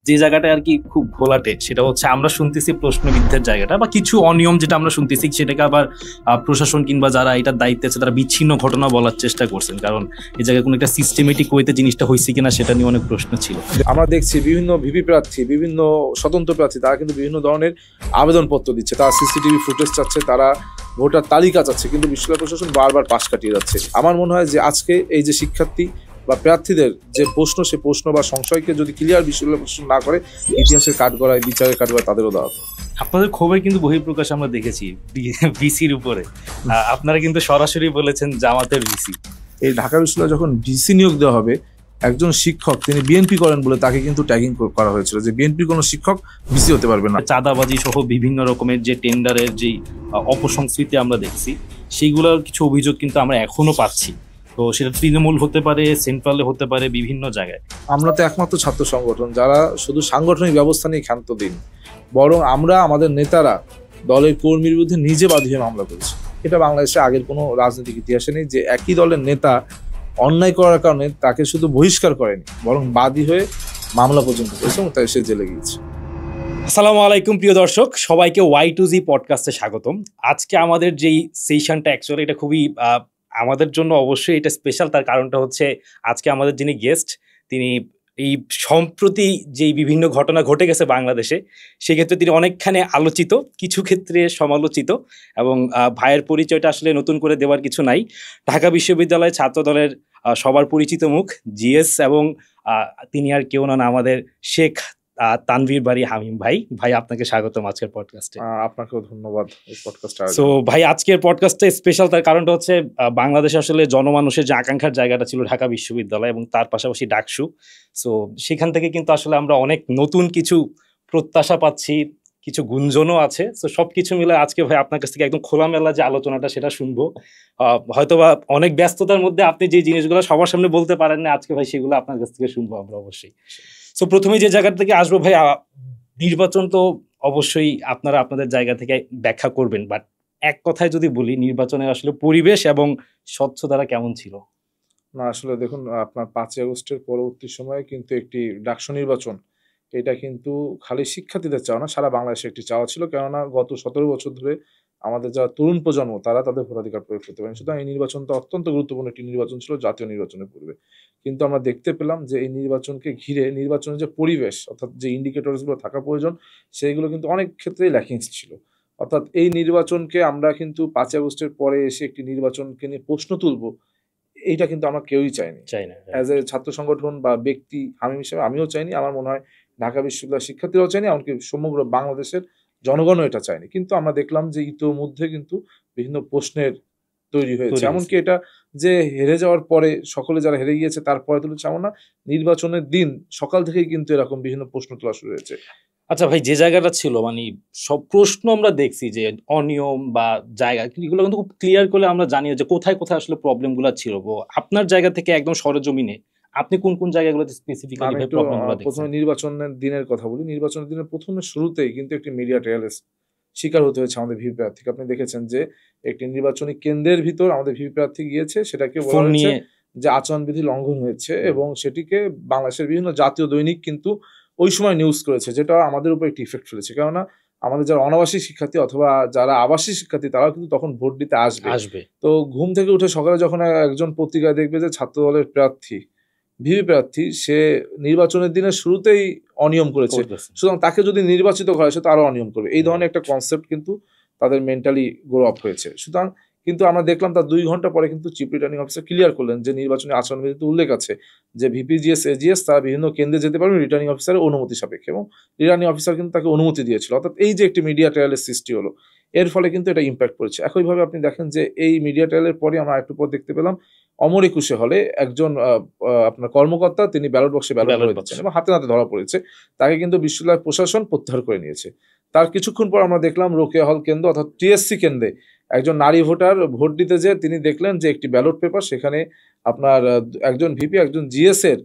যে জায়গাটা আর কি খুব ঘোলাটে, সেটা হচ্ছে আমরা শুনতেছি প্রশ্নবিদ্ধের জায়গাটা বা কিছু অনিয়ম যেটা আমরা শুনতেছি সেটাকে আবার প্রশাসন কিংবা যারা এটার দায়িত্বে আছে তারা বিচ্ছিন্ন ঘটনা বলার চেষ্টা করছেন, কারণ এই জায়গায় কোনো একটা সিস্টেমেটিক ওয়েতে জিনিসটা হয়েছে কিনা সেটা নিয়ে অনেক প্রশ্ন ছিল। আমরা দেখছি বিভিন্ন ভিপি প্রার্থী, বিভিন্ন স্বতন্ত্র প্রার্থী তারা কিন্তু বিভিন্ন ধরনের আবেদনপত্র দিচ্ছে, তারা সিসিটিভি ফুটেজ চাচ্ছে, তারা ভোটার তালিকা চাচ্ছে, কিন্তু বিশ্ববিদ্যালয় প্রশাসন বারবার পাশ কাটিয়ে যাচ্ছে। আমার মনে হয় যে আজকে এই যে শিক্ষার্থী বা প্রার্থীদের যে প্রশ্ন, সে প্রশ্ন বা সংশয়কে যদি ক্লিয়ার বিশ্ববিদ্যালয় প্রশাসন না করে, ইতিহাসের কাঠগড়ায়, বিচারের কাঠগড়ায় তাদেরও দেওয়া। আপনাদের ক্ষোভের কিন্তু বহিঃপ্রকাশ আমরা দেখেছি ভিসির উপরে, আপনারা কিন্তু সরাসরি বলেছেন জামাতের ভিসি। এই ঢাকা বিশ্ববিদ্যালয়ে যখন ভিসি নিয়োগ দেওয়া হবে, একজন শিক্ষক তিনি বিএনপি করেন বলে তাকে কিন্তু ট্যাগিং করা হয়েছিল যে বিএনপির কোনো শিক্ষক ভিসি হতে পারবে না। চাঁদাবাজি সহ বিভিন্ন রকমের যে টেন্ডারের যে অপসংস্কৃতি আমরা দেখছি, সেইগুলোর কিছু অভিযোগ কিন্তু আমরা এখনো পাচ্ছি। তো সেটা তৃণমূল হতে পারে, সেন্ট্রালে হতে পারে, বিভিন্ন জায়গায়। আমরা তো একমাত্র ছাত্র সংগঠন যারা শুধু সাংগঠনিক ব্যবস্থা নিয়ে ক্ষান্ত দিন, বরং আমরা আমাদের নেতারা দলের কর্মীর বিরুদ্ধে নিজে বাদী হয়ে মামলা করেছি। এটা বাংলাদেশে আগের কোনো রাজনৈতিক ইতিহাসে নেই যে একই দলের নেতা অন্যায় করার কারণে তাকে শুধু বহিষ্কার করেনি, বরং বাদী হয়ে মামলা পর্যন্ত করেছে এবং তাই সে জেলে গিয়েছে। আসসালামু আলাইকুম প্রিয় দর্শক, সবাইকে Y2Z পডকাস্টে স্বাগতম। আজকে আমাদের যেই সেশনটা অ্যাকচুয়ালি এটা খুবই আমাদের জন্য অবশ্যই এটা স্পেশাল। তার কারণটা হচ্ছে আজকে আমাদের যিনি গেস্ট, তিনি এই সম্প্রতি যেই বিভিন্ন ঘটনা ঘটে গেছে বাংলাদেশে, সেক্ষেত্রে তিনি অনেকখানি আলোচিত, কিছু ক্ষেত্রে সমালোচিত, এবং ভাইয়ের পরিচয়টা আসলে নতুন করে দেওয়ার কিছু নাই। ঢাকা বিশ্ববিদ্যালয় ছাত্র দলের সবার পরিচিত মুখ জিএস, এবং তিনি আর কেউ নন, আমাদের শেখ তানভীর বাড়ি হামিম ভাই। ভাই আপনাকে স্বাগতম আজকের পডকাস্টে। আপনাকেও ধন্যবাদ এই পডকাস্টে। সো ভাই, আজকের পডকাস্টে স্পেশাল, তার কারণটা হচ্ছে বাংলাদেশে আসলে জনমানুষের যে আকাঙ্ক্ষার জায়গাটা ছিল ঢাকা বিশ্ববিদ্যালয় এবং তার পাশাপাশি ডাকসু, সো সেখান থেকে কিন্তু আসলে আমরা অনেক নতুন কিছু প্রত্যাশা পাচ্ছি, কিছু গুঞ্জনও আছে। সো সবকিছু মিলে আজকে ভাই আপনার কাছ থেকে একদম খোলামেলা যে আলোচনাটা সেটা শুনবো। হয়তোবা অনেক ব্যস্ততার মধ্যে আপনি যে জিনিসগুলো সবার সামনে বলতে পারেন না, আজকে ভাই সেগুলো আপনার কাছ থেকে শুনবো আমরা অবশ্যই। সো প্রথমে যে জায়গা থেকে আসবো ভাই, নির্বাচন তো অবশ্যই আপনারা আপনাদের জায়গা থেকে ব্যাখ্যা করবেন, বাট এক কথায় যদি বলি, নির্বাচনের আসলে পরিবেশ এবং স্বচ্ছতা কেমন ছিল? না, আসলে দেখুন, আপনার 5ই আগস্টের পরবর্তী সময়ে কিন্তু একটি ডাকসু নির্বাচন, এটা কিন্তু খালি শিক্ষার্থীদের চাওয়া না, সারা বাংলাদেশে একটি চাওয়া ছিল। কেননা গত 17 বছর ধরে আমাদের যারা তরুণ প্রজন্ম তারা তাদের ভোটাধিকার প্রয়োগ করতে পারেন। সুতরাং এই নির্বাচনটা অত্যন্ত গুরুত্বপূর্ণ একটি নির্বাচন ছিল জাতীয় নির্বাচনের পূর্বে। কিন্তু আমরা দেখতে পেলাম যে এই নির্বাচনকে ঘিরে নির্বাচনের যে পরিবেশ, অর্থাৎ যে ইন্ডিকেটরসগুলো থাকা প্রয়োজন, সেইগুলো কিন্তু অনেক ক্ষেত্রেই ল্যাকিংস ছিল। অর্থাৎ এই নির্বাচনকে আমরা কিন্তু 5ই আগস্টের পরে এসে একটি নির্বাচনকে নিয়ে প্রশ্ন তুলবো, এইটা কিন্তু আমরা কেউই চাই না। অ্যাজ এ ছাত্র সংগঠন বা ব্যক্তি হামিম হিসেবে আমিও চাইনি, আমার মনে হয় ঢাকা বিশ্ববিদ্যালয়ের শিক্ষার্থীরাও চাইনি, এমনকি সমগ্র বাংলাদেশের জনগণও এটা চায়নি। কিন্তু আমরা দেখলাম যে ইতোমধ্যে কিন্তু বিভিন্ন প্রশ্নের তৈরি হয়েছে। এমনকি এটা যে হেরে যাওয়ার পরে সকলে যারা হেরে গিয়েছে তারপরে তুলেছে এমন না, নির্বাচনের দিন সকাল থেকেই কিন্তু এরকম বিভিন্ন প্রশ্ন তোলা শুরু হয়েছে। আচ্ছা ভাই, যে জায়গাটা ছিল মানে সব প্রশ্ন আমরা দেখছি যে অনিয়ম বা জায়গা, এগুলো কিন্তু খুব ক্লিয়ার করে আমরা জানি যে কোথায় কোথায় আসলে প্রবলেমগুলো ছিল। আপনার জায়গা থেকে একদম সরেজমিনে আপনি কোন কোন জায়গাগুলোতে স্পেসিফিক্যালি প্রবলেমগুলো দেখছেন? প্রথমে নির্বাচনের দিনের কথা বলি। নির্বাচনের দিনের প্রথমে শুরুতেই কিন্তু একটি মিডিয়া ট্রায়ালের শিকার হতে হয়েছে আমাদের ভিপি প্রার্থীকে। আপনি দেখেছেন যে একটি নির্বাচনী কেন্দ্রের ভিতর আমাদের ভিপি প্রার্থী গিয়েছে, সেটাকে বলা হয়েছে যে আচরণবিধি লঙ্ঘন হয়েছে, এবং সেটিকে বাংলাদেশের বিভিন্ন জাতীয় দৈনিক কিন্তু ওই সময় নিউজ করেছে, যেটা আমাদের উপর একটি ইফেক্ট ফেলেছে। কেননা আমাদের যারা অনাবাসিক শিক্ষার্থী অথবা যারা আবাসিক শিক্ষার্থী তারাও কিন্তু তখন ভোট দিতে আসবে। তো ঘুম থেকে উঠে সকালে যখন একজন পত্রিকায় দেখবে যে ছাত্র দলের প্রার্থী, ভিপি প্রার্থী, সে নির্বাচনের দিনের শুরুতেই অনিয়ম করেছে, সুতরাং তাকে যদি নির্বাচিত করা হয় সে তো আরো অনিয়ম করবে, এই ধরনের একটা কনসেপ্ট কিন্তু তাদের মেন্টালি গ্রো আপ হয়েছে। সুতরাং কিন্তু আমরা দেখলাম তার 2 ঘন্টা পরে কিন্তু চিফ রিটার্নিং অফিসার ক্লিয়ার করলেন যে নির্বাচনী আচরণবিধিতে উল্লেখ আছে যে ভিপিজিএস এজিএস তারা বিভিন্ন কেন্দ্রে যেতে পারবে রিটার্নিং অফিসারের অনুমতি সাপেক্ষে, এবং রিটার্নিং অফিসার কিন্তু তাকে অনুমতি দিয়েছিল। অর্থাৎ এই যে একটি মিডিয়া ট্রায়ালের সৃষ্টি হলো, এর ফলে কিন্তু এটা ইম্প্যাক্ট পড়েছে। একইভাবে আপনি দেখেন যে এই মিডিয়া ট্রায়ালের পরে আমরা একটু পর দেখতে পেলাম অমর একুশে হলে একজন আপনার কর্মকর্তা তিনি ব্যালট বক্সে ব্যালট করে দিচ্ছেন এবং হাতে নাতে ধরা পড়েছে, তাকে কিন্তু বিশ্ববিদ্যালয় প্রশাসন প্রত্যাহার করে নিয়েছে। তার কিছুক্ষণ পর আমরা দেখলাম রোকেয়া হল কেন্দ্র অর্থাৎ টিএসসি কেন্দ্রে একজন নারী ভোটার ভোট দিতে যেয়ে তিনি দেখলেন যে একটি ব্যালট পেপার, সেখানে আপনার একজন ভিপি একজন জিএস এর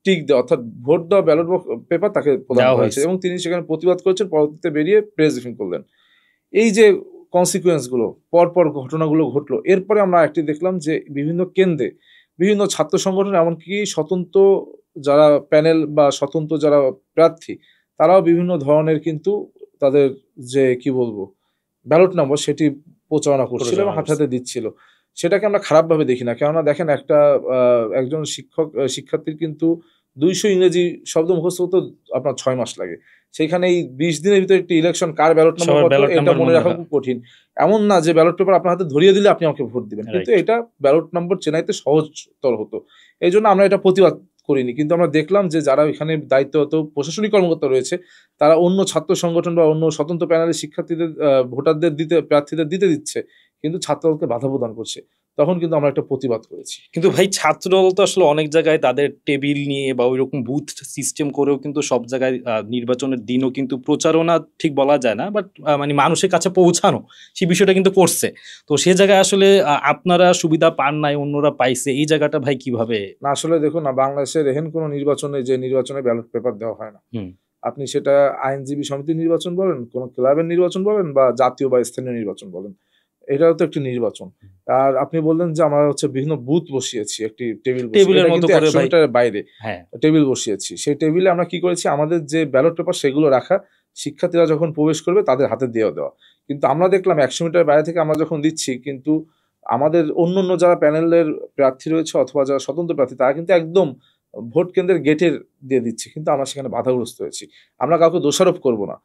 টিক দেওয়া, অর্থাৎ ভোট দেওয়া ব্যালট পেপার তাকে প্রদান করা হয়েছে, এবং তিনি সেখানে প্রতিবাদ করেছেন, পরবর্তীতে বেরিয়ে প্রেস ব্রিফিং করলেন। এই যে কনসিকুয়েন্সগুলো, পরপর ঘটনাগুলো ঘটলো, এরপরে আমরা একটি দেখলাম যে বিভিন্ন কেন্দ্রে বিভিন্ন ছাত্র সংগঠন এমনকি স্বতন্ত্র যারা প্যানেল বা স্বতন্ত্র যারা প্রার্থী তারাও বিভিন্ন ধরনের কিন্তু তাদের যে কি বলবো ব্যালট নম্বর সেটি প্রচারণা করছিল এবং হাতে হাতে দিচ্ছিল। সেটাকে আমরা খারাপভাবে দেখি না, কেননা দেখেন একজন শিক্ষার্থীর কিন্তু 200 ইংরেজি শব্দ মুখস্থ করতে আপনার 6 মাস লাগে। সেখানে এই 20 দিনের ভিতরে একটি ইলেকশন কার ব্যালট নম্বর কত এটা মনে রাখা খুব কঠিন। এমন না যে ব্যালট পেপার আপনার হাতে ধরিয়ে দিলে আপনি আমাকে ভোট দিবেন, কিন্তু এটা ব্যালট নম্বর চেনাইতে সহজতর হতো। এই জন্য আমরা এটা প্রতিবাদ করিনি, কিন্তু আমরা দেখলাম যে যারা এখানে দায়িত্বরত প্রশাসনিক কর্মকর্তা রয়েছে তারা অন্য ছাত্র সংগঠন বা অন্য স্বতন্ত্র প্যানেলের শিক্ষার্থীদের ভোটারদের প্রার্থীদের দিতে দিচ্ছে, কিন্তু ছাত্রদলকে বাধা প্রদান করছে। তখন কিন্তু আমরা একটা প্রতিবাদ করেছি। কিন্তু ভাই ছাত্রদল তো আসলে অনেক জায়গায় তাদের টেবিল নিয়ে বা ওইরকম বুথ সিস্টেম করেও কিন্তু সব জায়গায় নির্বাচনের দিনও কিন্তু প্রচারণা ঠিক বলা যায় না, বাট মানে মানুষের কাছে পৌঁছানো সেই বিষয়টা কিন্তু করছে। তো সে জায়গায় আসলে আপনারা সুবিধা পান নাই, অন্যরা পাইছে, এই জায়গাটা ভাই কিভাবে? না আসলে দেখুন না, বাংলাদেশের এহেন কোনো নির্বাচনে যে নির্বাচনে ব্যালট পেপার দেওয়া হয় না। আপনি সেটা আইনজীবী সমিতির নির্বাচন বলেন, কোনো ক্লাবের নির্বাচন বলেন বা জাতীয় বা স্থানীয় নির্বাচন বলেন, এটাও তো একটি নির্বাচন। আর আপনি বললেন যে আমরা বিভিন্ন বুথ বসিয়েছি, একটি টেবিলের মতো করে 100 মিটারের বাইরে টেবিল বসিয়েছি। সেই টেবিলে আমরা কি করেছি, আমাদের যে ব্যালট পেপার সেগুলো রাখা, শিক্ষার্থীরা যখন প্রবেশ করবে তাদের হাতে দেওয়া। কিন্তু আমরা দেখলাম 100 মিটার বাইরে থেকে আমরা যখন দিচ্ছি, কিন্তু আমাদের অন্য যারা প্যানেলের প্রার্থী রয়েছে অথবা যারা স্বতন্ত্র প্রার্থী তারা কিন্তু একদম ভোট কেন্দ্রের গেটের দিয়ে দিচ্ছে, কিন্তু আমরা সেখানে বাধাগ্রস্ত হয়েছি। আমরা কাউকে দোষারোপ করব না,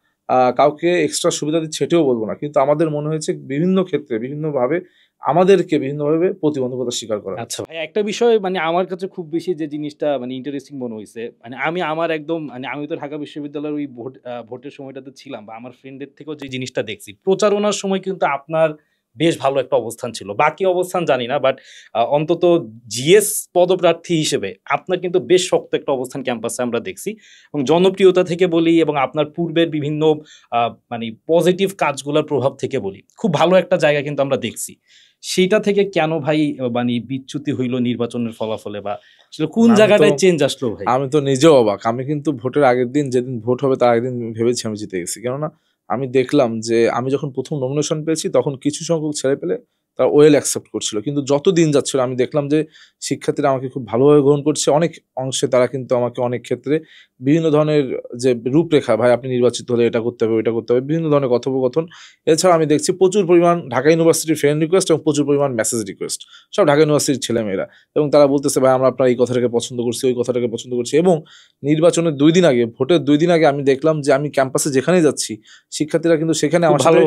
কাউকে এক্সট্রা সুবিধা দিচ্ছে সেটাও বলবো না, কিন্তু আমাদের মনে হয়েছে বিভিন্ন ক্ষেত্রে বিভিন্নভাবে আমাদেরকে বিভিন্নভাবে প্রতিবন্ধকতা স্বীকার করা। আচ্ছা ভাই, একটা বিষয় মানে আমার কাছে খুব বেশি যে জিনিসটা মানে ইন্টারেস্টিং মনে হয়েছে, মানে আমার একদম মানে আমি তো ঢাকা বিশ্ববিদ্যালয়ের ওই ভোটের সময়টাতে ছিলাম, বা আমার ফ্রেন্ডের থেকেও যে জিনিসটা দেখছি প্রচারণার সময় কিন্তু আপনার বেশ ভালো একটা অবস্থান ছিল, বাকি অবস্থান জানি না, বাট অন্তত জিএস পদপ্রার্থী হিসেবে আপনার কিন্তু বেশ শক্ত একটা অবস্থান ক্যাম্পাসে আমরা দেখছি। এবং জনপ্রিয়তা থেকে বলি এবং আপনার পূর্বের বিভিন্ন মানে পজিটিভ কাজগুলোর প্রভাব থেকে বলি, খুব ভালো একটা জায়গা কিন্তু আমরা দেখছি। সেটা থেকে কেন ভাই মানে বিচ্যুতি হইল নির্বাচনের ফলাফলে, বা কোন জায়গাটায় চেঞ্জ আসলো ভাই? আমি তো নিজেও অবাক। আমি কিন্তু ভোটের আগের দিন, যেদিন ভোট হবে তার আগের দিন ভেবেছি আমি জিতে গেছি, কেননা আমি দেখলাম যে আমি যখন প্রথম নমিনেশন পেয়েছি তখন কিছু সংখ্যক ছেলে পেলে তারা ওয়েল অ্যাকসেপ্ট করছিল, কিন্তু যত দিন যাচ্ছিল আমি দেখলাম যে শিক্ষার্থীরা আমাকে খুব ভালোভাবে গ্রহণ করছে। অনেক অংশে তারা কিন্তু আমাকে অনেক ক্ষেত্রে বিভিন্ন ধরনের যে রূপরেখা, ভাই আপনি নির্বাচিত হলে এটা করতে হবে ওইটা করতে হবে, বিভিন্ন ধরনের কথোপকথন। এছাড়া আমি দেখছি প্রচুর পরিমাণ ঢাকা ইউনিভার্সিটির ফ্রেন্ড রিকোয়েস্ট এবং প্রচুর পরিমাণ মেসেজ রিকোয়েস্ট, সব ঢাকা ইউনিভার্সিটির ছেলেমেয়েরা, এবং তারা বলতেছে ভাই আমরা আপনার এই কথাটাকে পছন্দ করছি, ওই কথাটাকে পছন্দ করছি। এবং নির্বাচনের 2 দিন আগে, ভোটের 2 দিন আগে আমি দেখলাম যে আমি ক্যাম্পাসে যেখানেই যাচ্ছি শিক্ষার্থীরা কিন্তু সেখানে আমার সাথে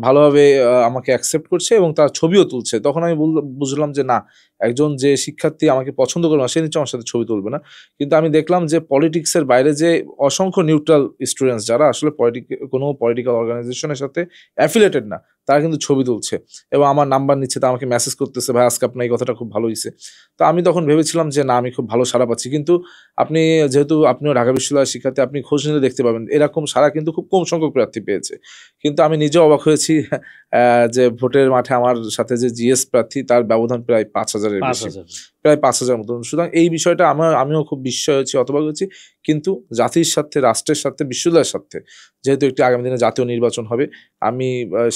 ভালোভাবে আমাকে অ্যাকসেপ্ট করছে এবং তার ছবিও তুলছে। তখন আমি বুঝলাম যে না, একজন যে শিক্ষার্থী আমাকে পছন্দ করে না সে নিশ্চয় আমার সাথে ছবি তুলবে না। কিন্তু আমি দেখলাম যে পলিটিক্সের বাইরে যে অসংখ্য নিউট্রাল স্টুডেন্টস যারা আসলে কোনো পলিটিক্যাল অর্গানাইজেশনের সাথে অ্যাফিলিয়েটেড না, তারা কিন্তু ছবি তুলছে এবং আমার নাম্বার নিচ্ছে, তা আমাকে মেসেজ করতেছে ভাই আজকে আপনার এই কথাটা খুব ভালো হয়েছে। তো আমি তখন ভেবেছিলাম যে না, আমি খুব ভালো সাড়া পাচ্ছি। কিন্তু যেহেতু আপনিও ঢাকা বিশ্ববিদ্যালয়ের শিক্ষার্থী, আপনি খোঁজ নিলে দেখতে পাবেন এরকম সাড়া কিন্তু খুব কম সংখ্যক প্রার্থী পেয়েছে। কিন্তু আমি নিজেও অবাক হয়েছি যে ভোটের মাঠে আমার সাথে যে জিএস প্রার্থী তার ব্যবধান প্রায় 5,000-এর বেশি, প্রায় 5,000 মতো। সুতরাং এই বিষয়টা আমিও খুব বিস্ময় হয়েছি, অথবা হয়েছি। কিন্তু জাতির স্বার্থে, রাষ্ট্রের স্বার্থে, বিশ্ববিদ্যালয়ের স্বার্থে, যেহেতু একটি আগামী দিনে জাতীয় নির্বাচন হবে, আমি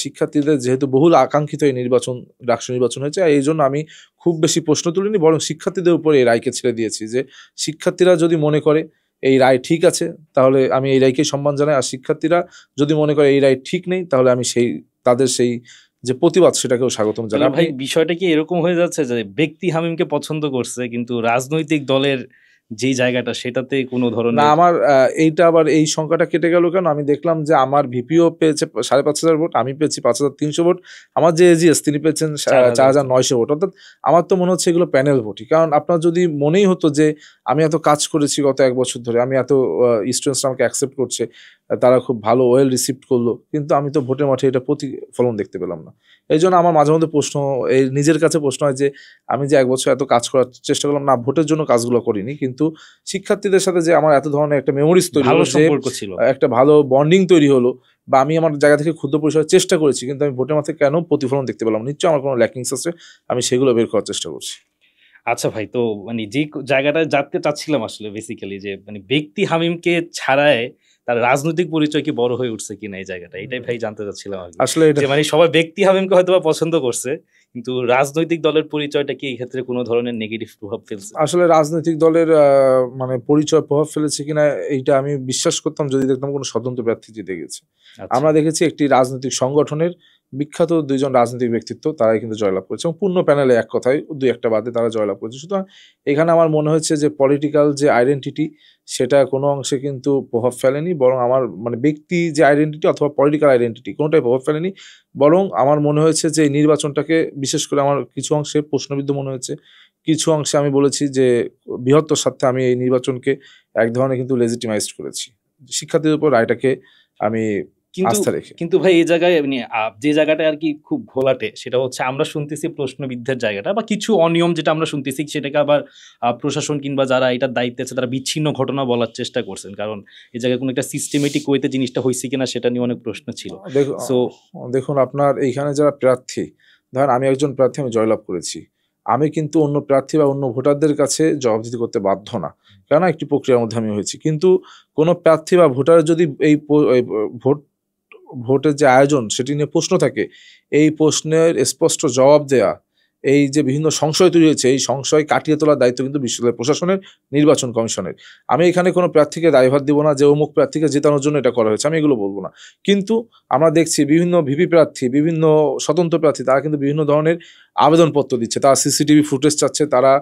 শিক্ষার্থীদের যেহেতু বহুল আকাঙ্ক্ষিত এই নির্বাচন, ডাকসু নির্বাচন হয়েছে, এই জন্য আমি খুব বেশি প্রশ্ন তুলিনি, বরং শিক্ষার্থীদের উপরে এই রায়কে ছেড়ে দিয়েছি যে শিক্ষার্থীরা যদি মনে করে এই রায় ঠিক আছে তাহলে আমি এই রায়কে সম্মান জানাই, আর শিক্ষার্থীরা যদি মনে করে এই রায় ঠিক নেই তাহলে আমি তাদের সেই যে প্রতিবাদ সেটাকেও স্বাগতম জানাই। ভাই বিষয়টা কি এরকম হয়ে যাচ্ছে যে ব্যক্তি হামিমকে পছন্দ করছে কিন্তু রাজনৈতিক দলের যে জায়গাটা সেটাতে কোনো ধরনের না, আমার এইটা আবার এই সংখ্যাটা কেটে গেল কেন? আমি দেখলাম যে আমার ভিপিও পেয়েছে 5,500 ভোট, আমি পেয়েছি 5,300 ভোট, আমার যে এজিএস তিনি পেয়েছেন 4,900 ভোট। অর্থাৎ আমার তো মনে হচ্ছে এগুলো প্যানেল ভোটই। কারণ আপনার যদি মনেই হতো যে আমি এত কাজ করেছি গত 1 বছর ধরে, আমি এত স্টুডেন্টসরা আমাকে অ্যাকসেপ্ট করছে, তারা খুব ভালো ওয়েল রিসিভড করলো, কিন্তু আমি তো ভোটের মাঠে এটা প্রতিফলন দেখতে পেলাম না। এই জন্য আমার মাঝে মধ্যে নিজের কাছে প্রশ্ন হয় যে আমি যে 1 বছর এত কাজ করার চেষ্টা করলাম, না ভোটের জন্য কাজগুলো করিনি, কিন্তু শিক্ষার্থীদের সাথে যে আমার এত ধরনের একটা মেমোরিজ তৈরি হলো, একটা ভালো বন্ডিং তৈরি হলো, বা আমি আমার জায়গা থেকে ক্ষুদ্র পরিসরের চেষ্টা করেছি, কিন্তু আমি ভোটের মাঠে কেন প্রতিফলন দেখতে পেলাম? নিশ্চয়ই আমার কোনো ল্যাকিংস আছে, আমি সেগুলো বের করার চেষ্টা করছি। আচ্ছা ভাই, তো মানে যে জায়গাটা জানতে চাচ্ছিলাম আসলে বেসিক্যালি যে মানে ব্যক্তি হামিমকে ছাড়ায় তার রাজনৈতিক পরিচয় কি বড় হয়ে উঠছে কিনা এই জায়গাটা, এটাই ভাই জানতে চাচ্ছিলাম আসলে। যে মানে সবাই ব্যক্তি হামিমকে হয়তো বা পছন্দ করছে, কিন্তু রাজনৈতিক দলের পরিচয়টা কি এই ক্ষেত্রে কোনো ধরনের নেগেটিভ প্রভাব ফেলছে? আসলে রাজনৈতিক দলের মানে পরিচয় প্রভাব ফেলেছে কিনা এইটা আমি বিশ্বাস করতাম যদি দেখতাম কোনো স্বতন্ত্র প্রার্থী জিতে গেছে। আচ্ছা। আমরা দেখেছি একটি রাজনৈতিক সংগঠনের বিখ্যাত 2 জন রাজনৈতিক ব্যক্তিত্ব তারাই কিন্তু জয়লাভ করেছে এবং পূর্ণ প্যানেলে এক কথায় 2-1টা বাদে তারা জয়লাভ করেছে। সুতরাং এখানে আমার মনে হচ্ছে যে পলিটিক্যাল যে আইডেন্টিটি সেটা কোনো অংশে কিন্তু প্রভাব ফেলেনি, বরং আমার মানে ব্যক্তি যে আইডেন্টিটি অথবা পলিটিক্যাল আইডেন্টিটি কোনোটাই প্রভাব ফেলেনি। বরং আমার মনে হয়েছে যে এই নির্বাচনটাকে বিশেষ করে আমার কিছু অংশে প্রশ্নবিদ্ধ মনে হয়েছে। কিছু অংশে আমি বলেছি যে বৃহত্তর স্বার্থে আমি এই নির্বাচনকে এক ধরনের কিন্তু লেজিটিমাইজড করেছি। শিক্ষার্থীদের উপর রায়টাকে আমি আস্থা রেখে। কিন্তু ভাই এই জায়গায় মানে যে জায়গাটা আর কি খুব ঘোলাটে সেটা হচ্ছে আমরা শুনতেছি প্রশ্নবিদ্ধের জায়গাটা বা কিছু অনিয়ম যেটা আমরা শুনতেছি সেটাকে আবার প্রশাসন কিংবা যারা এটার দায়িত্বে আছে তারা বিচ্ছিন্ন ঘটনা বলার চেষ্টা করছেন, কারণ এই জায়গায় কোনো একটা সিস্টেমেটিক ওয়েতে জিনিসটা হয়েছে কিনা সেটা নিয়ে অনেক প্রশ্ন ছিল। দেখুন আপনার এইখানে যারা প্রার্থী, ধরেন আমি একজন প্রার্থী, আমি জয়লাভ করেছি, আমি কিন্তু অন্য প্রার্থী বা অন্য ভোটারদের কাছে জবাবদিহি করতে বাধ্য না, কেননা একটি প্রক্রিয়ার মধ্যে আমি হয়েছি। কিন্তু কোনো প্রার্থী বা ভোটার যদি এই ভোটের যে আয়োজন সেটি নিয়ে প্রশ্ন থাকে, এই প্রশ্নের স্পষ্ট জবাব দেয়া, এই যে বিভিন্ন সংশয় তৈরি হয়েছে এই সংশয় কাটিয়ে তোলার দায়িত্ব কিন্তু বিশ্ববিদ্যালয় প্রশাসনের, নির্বাচন কমিশনের। আমি এখানে কোনো প্রার্থীকে দায়ভার দিব না যে অমুক প্রার্থীকে জেতানোর জন্য এটা করা হয়েছে, আমি এগুলো বলবো না। কিন্তু আমরা দেখছি বিভিন্ন ভিপি প্রার্থী, বিভিন্ন স্বতন্ত্র প্রার্থী তারা কিন্তু বিভিন্ন ধরনের আবেদনপত্র দিচ্ছে, তারা সিসিটিভি ফুটেজ চাচ্ছে, তারা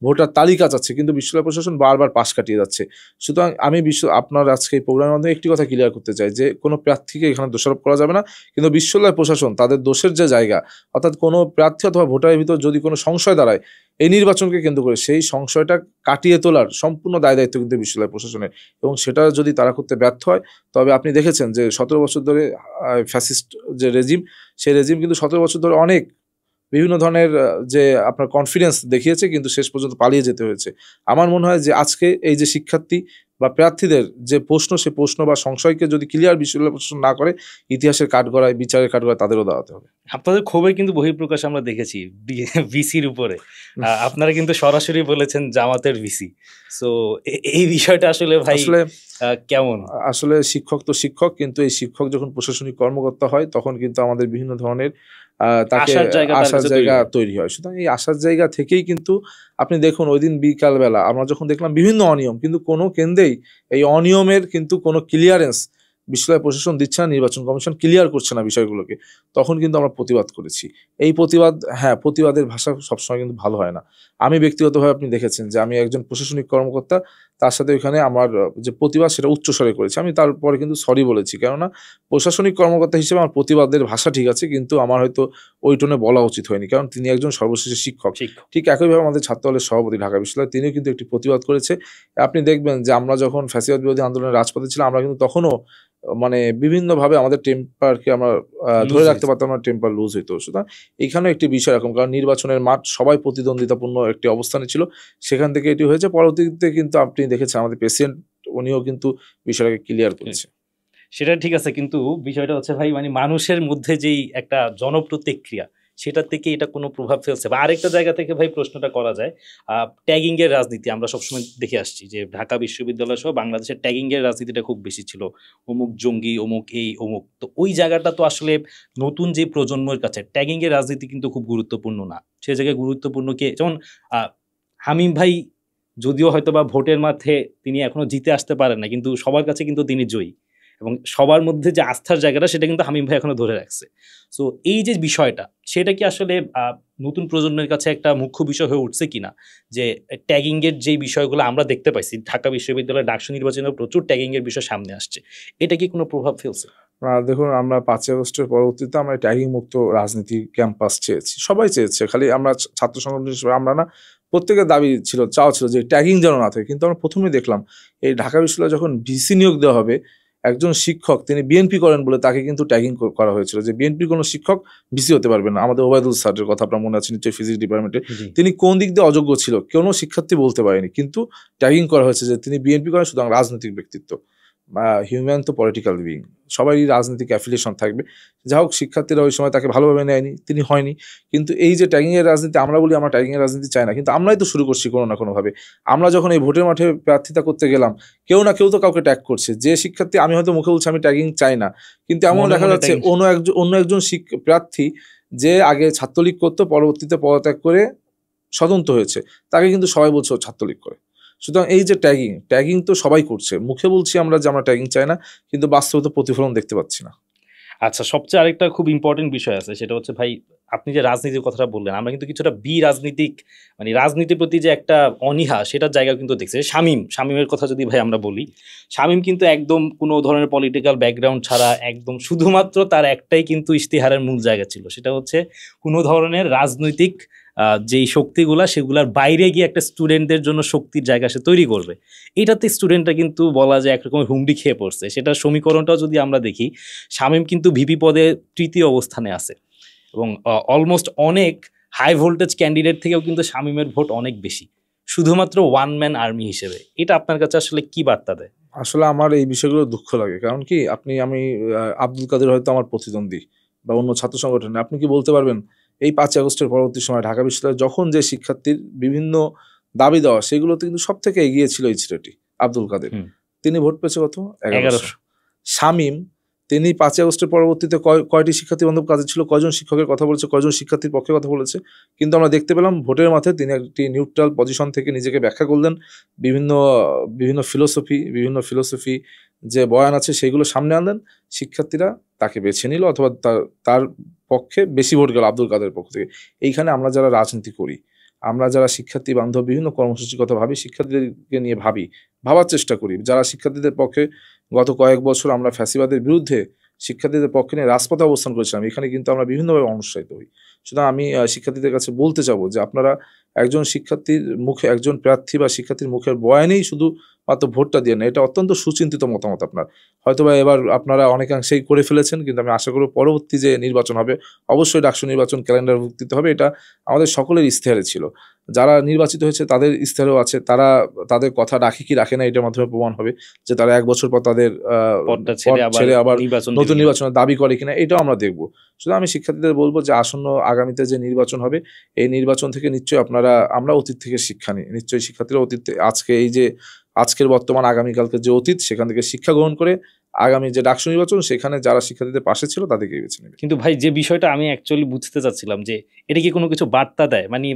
ভোটার তালিকা চাচ্ছে, কিন্তু বিশ্ববিদ্যালয় প্রশাসন বারবার পাশ কাটিয়ে যাচ্ছে। সুতরাং আমি আপনার আজকে এই প্রোগ্রামের মাধ্যমে একটি কথা ক্লিয়ার করতে চাই যে কোনো প্রার্থীকে এখানে দোষারোপ করা যাবে না, কিন্তু বিশ্ববিদ্যালয় প্রশাসন তাদের দোষের যে জায়গা, অর্থাৎ কোনো প্রার্থী অথবা ভোটারের ভিতর যদি কোনো সংশয় দাঁড়ায় এই নির্বাচনকে কেন্দ্র করে, সেই সংশয়টা কাটিয়ে তোলার সম্পূর্ণ দায় দায়িত্ব কিন্তু বিশ্ববিদ্যালয় প্রশাসনের, এবং সেটা যদি তারা করতে ব্যর্থ হয় তবে আপনি দেখেছেন যে 17 বছর ধরে ফ্যাসিস্ট যে রেজিম, সেই রেজিম কিন্তু 17 বছর ধরে অনেক বিভিন্ন ধরনের যে আপনার কনফিডেন্স দেখিয়েছে, কিন্তু শেষ পর্যন্ত পালিয়ে যেতে হয়েছে। আমার মনে হয় যে আজকে এই যে শিক্ষার্থী বা প্রার্থীদের যে প্রশ্ন, সে প্রশ্ন বা সংশয়কে যদি ক্লিয়ার বিশ্ববিদ্যালয় প্রশাসন না করে, ইতিহাসের কাঠগড়ায়, বিচারের কাঠগড়ায় তাদেরও দাঁড়াতে হবে। আপনাদের ক্ষোভের কিন্তু বহিঃপ্রকাশ আমরা দেখেছি ভিসির উপরে, আপনারা কিন্তু সরাসরি বলেছেন জামাতের ভিসি। সো এই বিষয়টা আসলে ভাই কেমন? আসলে শিক্ষক তো শিক্ষক, কিন্তু এই শিক্ষক যখন প্রশাসনিক কর্মকর্তা হয় তখন কিন্তু আমাদের বিভিন্ন ধরনের তাকে আসার জায়গা তৈরি হয়। সুতরাং এই আসার জায়গা থেকেই কিন্তু আপনি দেখুন ওই দিন বিকালবেলা আমরা যখন দেখলাম বিভিন্ন অনিয়ম, কিন্তু কোনো কেন্দ্রেই এই অনিয়মের কিন্তু কোনো ক্লিয়ারেন্স বিশ্ববিদ্যালয় প্রশাসন দিচ্ছে না, নির্বাচন কমিশন ক্লিয়ার করছে না বিষয়গুলোকে, তখন কিন্তু আমরা প্রতিবাদ করেছি। এই প্রতিবাদ, হ্যাঁ, প্রতিবাদের ভাষা সবসময় কিন্তু ভালো হয় না। আমি ব্যক্তিগতভাবে আপনি দেখেছেন যে আমি একজন প্রশাসনিক কর্মকর্তা, তার সাথে ওইখানে আমার যে প্রতিবাদ সেটা উচ্চস্বরে করেছি। আমি তারপরে কিন্তু সরি বলেছি, কেননা প্রশাসনিক কর্মকর্তা হিসেবে আমার প্রতিবাদের ভাষা ঠিক আছে, কিন্তু আমার হয়তো ওই টোনে বলা উচিত হয়নি, কারণ তিনি একজন সর্বশেষে শিক্ষক। ঠিক একইভাবে আমাদের ছাত্রদলের সভাপতি ঢাকা বিশ্ববিদ্যালয়, তিনিও কিন্তু একটি প্রতিবাদ করেছে। আপনি দেখবেন যে আমরা যখন ফ্যাসিবাদ বিরোধী আন্দোলনের রাজপথে ছিলাম, আমরা কিন্তু তখনও মানে বিভিন্নভাবে আমাদের টেম্পারকে আমরা ধরে রাখতে পারতাম না, টেম্পার লুজ হইতো। সুতরাং এখানেও একটি বিষয় এরকম, কারণ নির্বাচনের মাঠ সবাই প্রতিদ্বন্দ্বিতাপূর্ণ একটি অবস্থানে ছিল, সেখান থেকে এটি হয়েছে। পরবর্তীতে কিন্তু আপনি দেখেছেন আমাদের প্রেসিডেন্ট, উনিও কিন্তু বিষয়টাকে ক্লিয়ার করেছে। সেটা ঠিক আছে, কিন্তু বিষয়টা হচ্ছে ভাই মানে মানুষের মধ্যে যেই একটা জনপ্রতিক্রিয়া সেটা থেকে এটা কোনো প্রভাব ফেলছে? বা আরেকটা জায়গা থেকে ভাই প্রশ্নটা করা যায়, ট্যাগিং এর রাজনীতি আমরা সবসময় দেখে আসছি যে ঢাকা বিশ্ববিদ্যালয় সহ বাংলাদেশের ট্যাগিং এর রাজনীতিটা খুব বেশি ছিল, অমুক জঙ্গি, অমুক এই অমুক। তো ওই জায়গাটা তো আসলে নতুন যে প্রজন্মের কাছে ট্যাগিং এর রাজনীতি কিন্তু খুব গুরুত্বপূর্ণ না, সে জায়গায় গুরুত্বপূর্ণ কে, যেমন হামিম ভাই যদিও হয়তো বা ভোটের মাঠে তিনি এখনো জিতে আসতে পারেন না, কিন্তু সবার কাছে কিন্তু তিনি জয়ী, এবং সবার মধ্যে যে আস্থার জায়গাটা সেটা কিন্তু হামিম ভাই এখনো ধরে রাখছে। সো এই যে বিষয়টা, সেটা কি আসলে নতুন প্রজন্মের কাছে একটা মুখ্য বিষয় হয়ে উঠছে কিনা, যে ট্যাগিং এর যে বিষয়গুলো আমরা দেখতে পাইছি ঢাকা বিশ্ববিদ্যালয়ের ডাকসু নির্বাচনে প্রচুর ট্যাগিং এর বিষয় সামনে আসছে, এটা কি কোনো প্রভাব ফেলছে? দেখুন, আমরা 5ই আগস্টের পরবর্তীতে আমরা ট্যাগিং মুক্ত রাজনীতি ক্যাম্পাস চেয়েছি, সবাই চেয়েছে, খালি আমরা ছাত্র সংগঠন হিসেবে আমরা না, প্রত্যেকের দাবি ছিল, চাওয়া ছিল যে ট্যাগিং যেন না থাকে। কিন্তু আমরা প্রথমে দেখলাম এই ঢাকা বিশ্ববিদ্যালয়ে যখন ভিসি নিয়োগ দেওয়া হবে, একজন শিক্ষক তিনি বিএনপি করেন বলে তাকে কিন্তু ট্যাগিং করা হয়েছিল যে বিএনপির কোনো শিক্ষক ভিসি হতে পারবে না। আমাদের ওবায়দুল স্যারের কথা আপনার মনে আছে নিশ্চয়ই, ফিজিক্স ডিপার্টমেন্টে, তিনি কোন দিক দিয়ে অযোগ্য ছিল কোনো শিক্ষার্থী বলতে পারেনি, কিন্তু ট্যাগিং করা হয়েছে যে তিনি বিএনপি করেন, সুতরাং রাজনৈতিক ব্যক্তিত্ব, হিউম্যান তো পলিটিক্যাল বিইং, সবাই রাজনৈতিক অ্যাফিলিয়েশন থাকবে। যা হোক, শিক্ষার্থীরা ওই সময় তাকে ভালোভাবে নেয়নি, তিনি হয়নি। কিন্তু এই যে ট্যাগিংয়ের রাজনীতি, আমরা বলি আমরা ট্যাগিংয়ের রাজনীতি চাই না, কিন্তু আমরাই তো শুরু করছি কোনো না কোনোভাবে। আমরা যখন এই ভোটের মাঠে প্রার্থিতা করতে গেলাম, কেউ না কেউ তো কাউকে ট্যাগ করছে। যে শিক্ষার্থী, আমি হয়তো মুখে বলছি আমি ট্যাগিং চাই না, কিন্তু এমন দেখা যাচ্ছে অন্য একজন প্রার্থী যে আগে ছাত্রলীগ করতো, পরবর্তীতে পদত্যাগ করে স্বতন্ত্র হয়েছে, তাকে কিন্তু সবাই বলছে ও ছাত্রলীগ করে। সুতরাং এই যে ট্যাগিং তো সবাই করছে, মুখে বলছি আমরা যে আমরা ট্যাগিং চাই না, কিন্তু বাস্তবে প্রতিফলন দেখতে পাচ্ছি না। আচ্ছা, সবচেয়ে আরেকটা খুব ইম্পর্টেন্ট বিষয় আছে, সেটা হচ্ছে ভাই আপনি যে রাজনীতির কথাটা বললেন, আমরা কিন্তু কিছুটা রাজনীতিক মানে রাজনীতির প্রতি যে একটা অনীহা সেটার জায়গা কিন্তু দেখছি। শামীমের কথা যদি ভাই আমরা বলি, শামীম কিন্তু একদম কোনো ধরনের পলিটিক্যাল ব্যাকগ্রাউন্ড ছাড়া একদম শুধুমাত্র তার একটাই কিন্তু ইশতেহারের মূল জায়গা ছিল, সেটা হচ্ছে কোনো ধরনের রাজনৈতিক যেই শক্তিগুলা সেগুলার বাইরে গিয়ে একটা স্টুডেন্টদের জন্য শক্তির জায়গা সে তৈরি করবে। এটাতে স্টুডেন্টরা কিন্তু বলা যায় একরকম হুমড়ি খেয়ে পড়ছে। সেটার সমীকরণটাও যদি আমরা দেখি, শামীম কিন্তু ভিপি পদে ৩য় অবস্থানে আছে এবং অলমোস্ট অনেক হাই ভোল্টেজ ক্যান্ডিডেট থেকেও কিন্তু শামীমের ভোট অনেক বেশি, শুধুমাত্র ওয়ান ম্যান আর্মি হিসেবে। এটা আপনার কাছে আসলে কি বার্তা দেয়? আসলে আমার এই বিষয়গুলো দুঃখ লাগে, কারণ কি আমি আব্দুল কাদের হয়তো আমার প্রতিদ্বন্দ্বী বা অন্য ছাত্র সংগঠনে, আপনি কি বলতে পারবেন এই 5ই আগস্টের পরবর্তী সময় ঢাকা বিশ্ববিদ্যালয়ে যখন যে শিক্ষার্থীর বিভিন্ন দাবি দেওয়া, সেগুলোতে কিন্তু সব থেকে এগিয়ে ছিল এই ছেলেটি আব্দুল কাদের। তিনি ভোট পেয়েছে কত? 1100। শামীম তিনি 5ই আগস্টের পরবর্তীতে কয়টি শিক্ষার্থী বান্ধব কাজে ছিল, কয়জন শিক্ষকের কথা বলেছে, কয়জন শিক্ষার্থীর পক্ষে কথা বলেছে, কিন্তু আমরা দেখতে পেলাম ভোটের মাথায় তিনি একটি নিউট্রাল পজিশন থেকে নিজেকে ব্যাখ্যা করলেন, বিভিন্ন ফিলোসফি যে বয়ান আছে সেগুলো সামনে আনলেন, শিক্ষার্থীরা তাকে বেছে নিল, অথবা তার পক্ষে বেশি ভোট গেল আব্দুল কাদের পক্ষ থেকে। এইখানে আমরা যারা রাজনীতি করি, আমরা যারা শিক্ষার্থী বান্ধব বিভিন্ন কর্মসূচির কথা ভাবি, শিক্ষার্থীদেরকে নিয়ে ভাবার চেষ্টা করি, যারা শিক্ষার্থীদের পক্ষে গত কয়েক বছর আমরা ফ্যাসিবাদের বিরুদ্ধে শিক্ষার্থীদের পক্ষে নিয়ে রাজপথে অবস্থান করেছিলাম, এখানে কিন্তু আমরা বিভিন্নভাবে অনুৎসাহিত হই। সুতরাং আমি শিক্ষার্থীদের কাছে বলতে চাবো যে আপনারা একজন শিক্ষার্থীর মুখে, একজন প্রার্থী বা শিক্ষার্থীর মুখের বয়ানেই শুধু মাত্র ভোটটা দিয়ে না, এটা অত্যন্ত সুচিন্তিত মতামত আপনার। হয়তোবা এবার আপনারা অনেকাংশেই করে ফেলেছেন, কিন্তু আমি আশা করব পরবর্তী যে নির্বাচন হবে অবশ্যই ডাকসু নির্বাচন ক্যালেন্ডারভুক্তিতে হবে। এটা আমাদের সকলের ইশতেহারে ছিল, যারা নির্বাচিত হয়েছে তাদের ইশতেহারেও আছে, তারা তাদের কথা রাখে কি রাখে না এটার মাধ্যমে প্রমাণ হবে যে তারা 1 বছর পর তাদের ছেড়ে আবার নতুন নির্বাচনের দাবি করে কিনা, এটাও আমরা দেখব। সুতরাং আমি শিক্ষার্থীদের বলবো যে আসন্ন আগামীতে যে নির্বাচন হবে, এই নির্বাচন থেকে নিশ্চয়ই আমরা অতীত থেকে শিক্ষা নিই, নিশ্চয়ই শিক্ষার্থীরা অতীত আজকের বর্তমান আগামীকালকে যে অতীত, সেখান থেকে শিক্ষা গ্রহণ করে আগামী যে ডাকসু নির্বাচন সেখানে যারা শিক্ষার্থীদের পাশে ছিল তাদেরকে বেছে নেবে। কিন্তু ভাই যে বিষয়টা আমি অ্যাকচুয়ালি বুঝতে চাচ্ছিলাম যে এটা কি কোনো কিছু বার্তা দেয়, মানে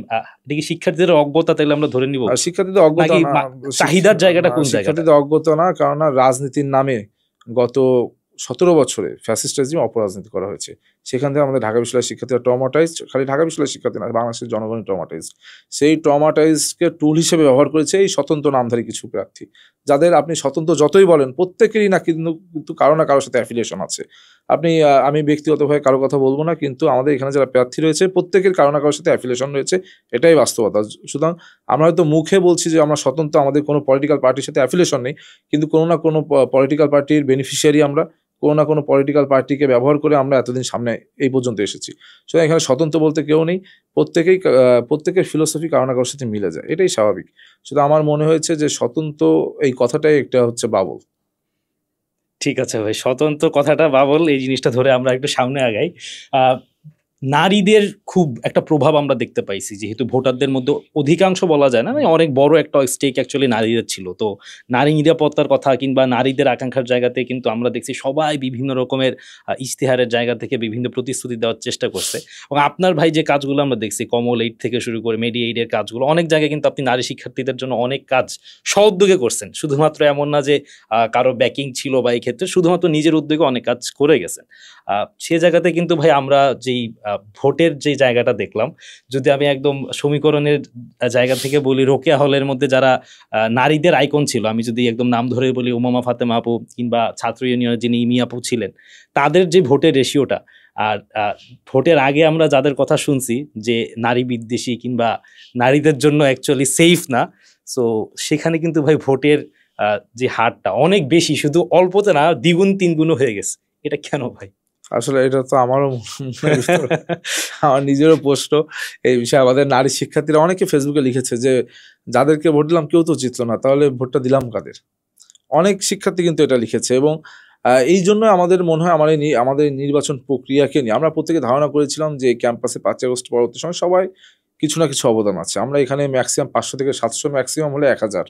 এটা কি শিক্ষার্থীদের অজ্ঞতা, তাহলে আমরা ধরে নিব শিক্ষার্থীদের অজ্ঞতা না, চাহিদার জায়গাটা কোন জায়গা? শিক্ষার্থীদের অজ্ঞতা না, কারণ রাজনীতির নামে গত 17 বছরে ফ্যাসিস্ট রেজিম অপরাজনীতি করা হয়েছে। সেখান থেকে আমাদের ঢাকা বিশ্ববিদ্যালয়ের শিক্ষার্থীরা ট্রমাটাইজড, খালি ঢাকা বিশ্ববিদ্যালয়ের শিক্ষার্থী না, বাংলাদেশের জনগণ ট্রমাটাইজড। সেই ট্রমাটাইজকে টুল হিসেবে ব্যবহার করেছে এই স্বতন্ত্র নামধারী কিছু প্রার্থী, যাদের আপনি স্বতন্ত্র যতই বলেন প্রত্যেকেরই না কিন্তু কারো না কারোর সাথে অ্যাফিলিয়েশন আছে। আমি ব্যক্তিগতভাবে কারো কথা বলবো না, কিন্তু আমাদের এখানে যারা প্রার্থী রয়েছে প্রত্যেকের কারো না কারোর সাথে অ্যাফিলিয়েশন রয়েছে, এটাই বাস্তবতা। সুতরাং আমরা হয়তো মুখে বলছি যে আমরা স্বতন্ত্র, আমাদের কোনো পলিটিক্যাল পার্টির সাথে অ্যাফিলিয়েশন নেই, কিন্তু কোনো না কোনো পলিটিক্যাল পার্টির বেনিফিশিয়ারি আমরা, কোনো না কোনো পলিটিক্যাল পার্টিকে ব্যবহার করে আমরা এতদিন সামনে এই পর্যন্ত এসেছি। সুতরাং এখানে স্বতন্ত্র বলতে কেউ নেই, প্রত্যেকের ফিলোসফি কারো না কারোর সাথে মিলে যায়, এটাই স্বাভাবিক। শুধু আমার মনে হয়েছে যে স্বতন্ত্র এই কথাটাই একটা হচ্ছে বাবল। ঠিক আছে ভাই, স্বতন্ত্র কথাটা বাবল, এই জিনিসটা ধরে আমরা একটু সামনে আগাই। নারীদের খুব একটা প্রভাব আমরা দেখতে পাইছি, যেহেতু ভোটারদের মধ্যে অধিকাংশ বলা যায় না, অনেক বড় একটা স্টেক অ্যাকচুয়ালি নারীদের ছিল। তো নারী নিরাপত্তার কথা কিংবা নারীদের আকাঙ্ক্ষার জায়গাতে কিন্তু আমরা দেখছি সবাই বিভিন্ন রকমের ইশতেহারের জায়গা থেকে বিভিন্ন প্রতিশ্রুতি দেওয়ার চেষ্টা করছে। এবং আপনার ভাই যে কাজগুলো আমরা দেখছি, কমল এইড থেকে শুরু করে মেডি এইডের কাজগুলো, অনেক জায়গায় কিন্তু আপনি নারী শিক্ষার্থীদের জন্য অনেক কাজ স্ব-উদ্যোগে করছেন। শুধুমাত্র এমন না যে কারো ব্যাকিং ছিল, বা এই ক্ষেত্রে শুধুমাত্র নিজের উদ্যোগে অনেক কাজ করে গেছেন। সে জায়গাতে কিন্তু ভাই আমরা যেই ভোটের যে জায়গাটা দেখলাম, যদি আমি একদম সমীকরণের জায়গা থেকে বলি, রোকেয়া হলের মধ্যে যারা নারীদের আইকন ছিল, আমি যদি একদম নাম ধরে বলি, উমামা ফাতেমা আপু কিংবা ছাত্র ইউনিয়নের যিনি ইমি আপু ছিলেন, তাদের যে ভোটের রেশিওটা, আর ভোটের আগে আমরা যাদের কথা শুনছি যে নারী বিদ্বেষী কিংবা নারীদের জন্য অ্যাকচুয়ালি সেফ না, সো সেখানে কিন্তু ভাই ভোটের যে হারটা অনেক বেশি, শুধু অল্পতে না, দ্বিগুণ তিনগুণও হয়ে গেছে। এটা কেন ভাই? আসলে এটা তো আমারও আমার নিজেরও প্রশ্ন এই বিষয়ে। আমাদের নারী শিক্ষার্থীরা অনেকে ফেসবুকে লিখেছে যে যাদেরকে ভোট দিলাম কেউ তো জিতলো না, তাহলে ভোটটা দিলাম কাদের? অনেক শিক্ষার্থী কিন্তু এটা লিখেছে। এবং এই জন্য আমাদের মনে হয় আমাদের নির্বাচন প্রক্রিয়াকে নিয়ে আমরা প্রত্যেকে ধারণা করেছিলাম যে ক্যাম্পাসে 5ই আগস্ট পরবর্তী সময় সবাই কিছু না কিছু অবদান আছে। আমরা এখানে ম্যাক্সিমাম 500 থেকে 700, ম্যাক্সিমাম হলে 1000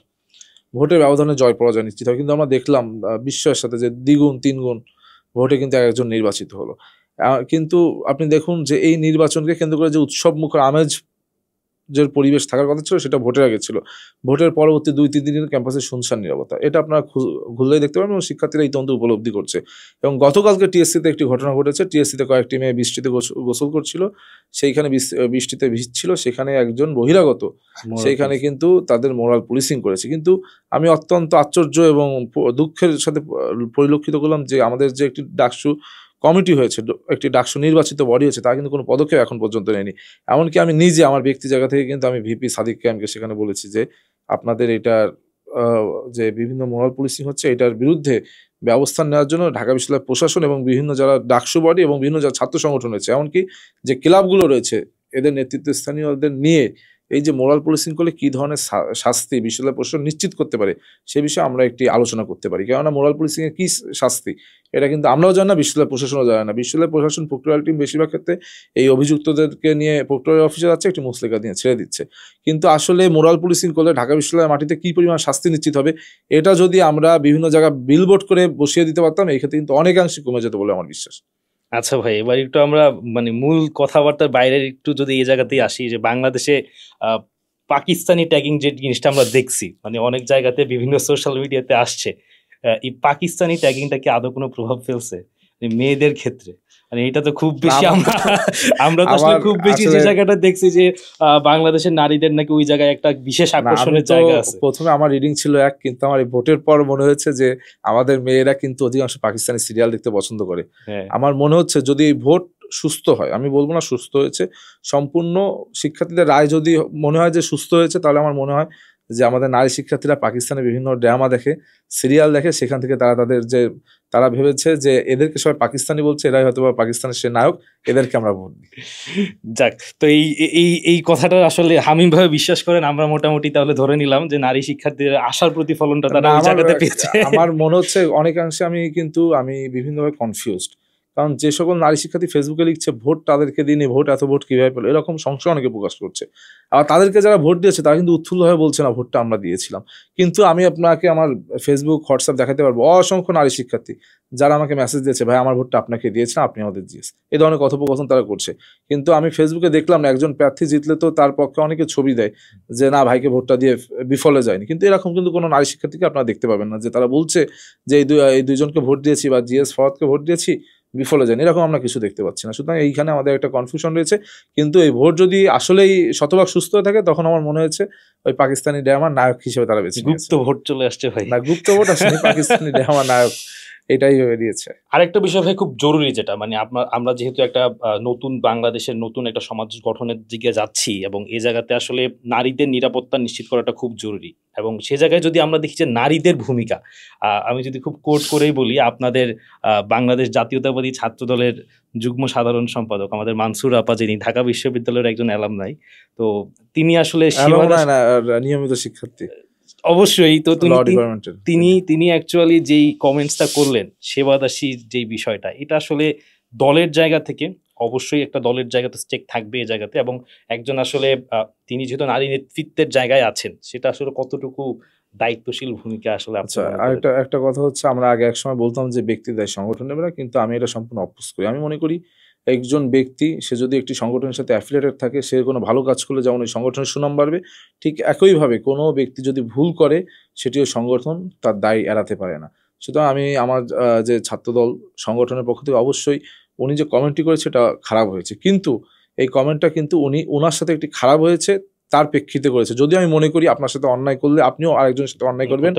ভোটের ব্যবধানে জয় পরাজয় নিশ্চিত হয়। কিন্তু আমরা দেখলাম বিস্ময়ের সাথে যে দ্বিগুণ তিনগুণ ভোটে কিন্তু একজন নির্বাচিত হলো। কিন্তু আপনি দেখুন যে এই নির্বাচনকে কেন্দ্র করে যে উৎসব মুখর আমেজ যে পরিবেশ থাকার কথা ছিল সেটা ভোটের আগে ছিল। ভোটের পরবর্তী 2-3 দিন ক্যাম্পাসে শুনশান নীরবতা। এটা আপনারা ঘুরলেই দেখতে পাবেন এবং শিক্ষার্থীরা ইতিমধ্যে উপলব্ধি করছে। এবং গতকালকে টিএসসিতে একটি ঘটনা ঘটেছে। টিএসসিতে কয়েকটি মেয়ে বৃষ্টিতে গোসল করছিল, সেইখানে বৃষ্টিতে ভিজছিল, সেখানে একজন বহিরাগত সেইখানে কিন্তু তাদের মোরাল পুলিশিং করেছে। কিন্তু আমি অত্যন্ত আশ্চর্য এবং দুঃখের সাথে পরিলক্ষিত করলাম যে আমাদের যে একটি ডাকসু কমিটি হয়েছে, একটি ডাকসু নির্বাচিত বডি হয়েছে, তা কিন্তু কোনো পদক্ষেপ এখন পর্যন্ত নেয়নি। এমনকি আমি নিজে আমার ব্যক্তি জায়গা থেকে কিন্তু আমি ভিপি সাদিক খানকে সেখানে বলেছি যে আপনাদের এটার যে বিভিন্ন মোরাল পুলিশিং হচ্ছে এটার বিরুদ্ধে ব্যবস্থা নেওয়ার জন্য ঢাকা বিশ্ববিদ্যালয় প্রশাসন এবং বিভিন্ন যারা ডাকসু বডি এবং বিভিন্ন যারা ছাত্র সংগঠন রয়েছে, এমনকি যে ক্লাবগুলো রয়েছে, এদের নেতৃত্বস্থানীয়দের নিয়ে এই যে মোরাল পুলিশিং করলে কী ধরনের শাস্তি বিশ্ববিদ্যালয় প্রশাসন নিশ্চিত করতে পারে সে বিষয়ে আমরা একটি আলোচনা করতে পারি। কেননা মোরাল পুলিশিংয়ের কী শাস্তি এটা কিন্তু আমরাও জানি না, বিশ্ববিদ্যালয় প্রশাসনও জানে না। বিশ্ববিদ্যালয় প্রশাসন প্রক্টোরিয়াল টিম বেশিরভাগ ক্ষেত্রে এই অভিযুক্তদেরকে নিয়ে প্রক্টোরিয়াল অফিসে যাচ্ছে, একটি মুসলেখা দিয়ে ছেড়ে দিচ্ছে। কিন্তু আসলে মোরাল পুলিশিং করলে ঢাকা বিশ্ববিদ্যালয়ের মাটিতে কী পরিমাণ শাস্তি নিশ্চিত হবে এটা যদি আমরা বিভিন্ন জায়গায় বিলবোর্ড করে বসিয়ে দিতে পারতাম, এই ক্ষেত্রে কিন্তু অনেকাংশে কমে যেত বলে আমার বিশ্বাস। আচ্ছা ভাই, এবার একটু আমরা মানে মূল কথাবার্তার বাইরে একটু যদি এই জায়গাতেই আসি, যে বাংলাদেশে পাকিস্তানি ট্যাগিং যে জিনিসটা আমরা দেখছি, মানে অনেক জায়গাতে বিভিন্ন সোশ্যাল মিডিয়াতে আসছে, এই পাকিস্তানি ট্যাগিংটা কি আদৌ কোনো প্রভাব ফেলছে মেয়েদের ক্ষেত্রে? মানে এটা তো খুব বেশি আমরা তো আসলে খুব বেশি যে জায়গাটা দেখছি যে বাংলাদেশের নারীদের নাকি ওই জায়গায় একটা বিশেষ আকর্ষণের জায়গা আছে। প্রথমে আমার রিডিং ছিল এক, কিন্তু আমার এই ভোটের পর মনে হয়েছে যে আমাদের মেয়েরা কিন্তু অধিকাংশ পাকিস্তানি সিরিয়াল দেখতে পছন্দ করে। আমার মনে হচ্ছে যদি এই ভোট সুস্থ হয়, আমি বলবো না সুস্থ হয়েছে, সম্পূর্ণ শিক্ষার্থীদের রায় যদি মনে হয় যে সুস্থ হয়েছে, তাহলে আমার মনে হয় যে আমাদের নারী শিক্ষার্থীরা পাকিস্তানের বিভিন্ন ড্রামা দেখে, সিরিয়াল দেখে, সেখান থেকে তারা ভেবেছে যে এদেরকে সবাই পাকিস্তানি বলছে, এরাই হয়তো বা পাকিস্তানের সে নায়ক, এদেরকে আমরা ভোট দিই। যাক, তো এই কথাটা আসলে হামিমভাবে বিশ্বাস করেন? আমরা মোটামুটি তাহলে ধরে নিলাম যে নারী শিক্ষার্থীদের আশার প্রতিফলনটা তারা ওই জায়গাতে পেয়েছে। আমার মনে হচ্ছে অনেকাংশে আমি বিভিন্নভাবে কনফিউজড, কারণ যে সকল নারী শিক্ষার্থী ফেসবুকে লিখছে ভোট তাদেরকে দিনে, ভোট এত ভোট কিভাবে পেলো, এরকম সংশয় অনেকে প্রকাশ করছে। আর তাদেরকে যারা ভোট দিয়েছে তারা কিন্তু উৎফুল্লভাবে বলছে না ভোটটা আমরা দিয়েছিলাম। কিন্তু আমি আপনাকে আমার ফেসবুক হোয়াটসঅ্যাপ দেখাতে পারবো অসংখ্য নারী শিক্ষার্থী যারা আমাকে মেসেজ দিয়েছে, ভাই আমার ভোটটা আপনাকে দিয়েছিলাম, আপনি আমাদের দিয়েছে, এই ধরনের কথোপকথন তারা করছে। কিন্তু আমি ফেসবুকে দেখলাম না একজন প্রার্থী জিতলে তো তার পক্ষে অনেকে ছবি দেয় যে না ভাইকে ভোটটা দিয়ে বিফলে যায়নি, কিন্তু এরকম কিন্তু কোনো নারী শিক্ষার্থীকে আপনারা দেখতে পাবেন না যে তারা বলছে যে এই দুইজনকে ভোট দিয়েছি বা জিএস ফরওয়ার্দকে ভোট দিয়েছি, বিফলে যায়নি, এরকম আমরা কিছু দেখতে পাচ্ছি না। সুতরাং এইখানে আমাদের একটা কনফিউশন রয়েছে। কিন্তু এই ভোট যদি আসলেই শতভাগ সুস্থ হয়ে থাকে, তখন আমার মনে হয়েছে ওই পাকিস্তানি ড্রামার নায়ক হিসেবে তারা বেছে নিয়েছে। গুপ্ত ভোট চলে আসছে ভাই। না, গুপ্ত ভোট আসলে পাকিস্তানি ড্রামার নায়ক এটাই ভেবে দিয়েছে। আরেকটা বিষয় ভাই খুব জরুরি, যেটা মানে আমরা যেহেতু একটা নতুন বাংলাদেশের নতুন একটা সমাজ গঠনের দিকে যাচ্ছি, এবং এই জায়গাতে আসলে নারীদের নিরাপত্তা নিশ্চিত করাটা খুব জরুরি। এবং সে জায়গায় যদি আমরা দেখি যে নারীদের ভূমিকা, আমি যদি খুব কোট করেই বলি, আপনাদের বাংলাদেশ জাতীয়তাবাদী ছাত্র দলের যুগ্ম সাধারণ সম্পাদক আমাদের মানসুর আপা, যিনি ঢাকা বিশ্ববিদ্যালয়ের একজন অ্যালামনাই, তো তিনি আসলে নিয়মিত শিক্ষার্থী অবশ্যই। তো তিনি অ্যাকচুয়ালি যেই কমেন্টসটা করলেন সেবাদাসীর যেই বিষয়টা, এটা আসলে দলের জায়গা থেকে অবশ্যই একটা দলের জায়গাতে স্টেক থাকবে এই জায়গাতে, এবং একজন আসলে তিনি যেহেতু নারী নেতৃত্বের জায়গায় আছেন, সেটা আসলে কতটুকু দায়িত্বশীল ভূমিকা আসলে। আচ্ছা, আর একটা কথা হচ্ছে, আমরা আগে এক সময় বলতাম যে ব্যক্তি দায় সংগঠন নেবে না, কিন্তু আমি এটা সম্পূর্ণ অপোজ করি। আমি মনে করি একজন ব্যক্তি সে যদি একটি সংগঠনের সাথে অ্যাফিলিয়েটেড থাকে, সে কোনো ভালো কাজ করলে যেমন ওই সংগঠনের সুনাম বাড়বে, ঠিক একইভাবে কোনো ব্যক্তি যদি ভুল করে সেটিও সংগঠন তার দায় এড়াতে পারে না। সুতরাং আমি আমার যে ছাত্রদল সংগঠনের পক্ষ থেকে অবশ্যই উনি যে কমেন্টটি করেছে এটা খারাপ হয়েছে, কিন্তু এই কমেন্টটা কিন্তু ওনার সাথে একটি খারাপ হয়েছে তার প্রেক্ষিতে করেছে। যদি আমি মনে করি আপনার সাথে অন্যায় করলে আপনিও আরেকজনের সাথে অন্যায় করবেন,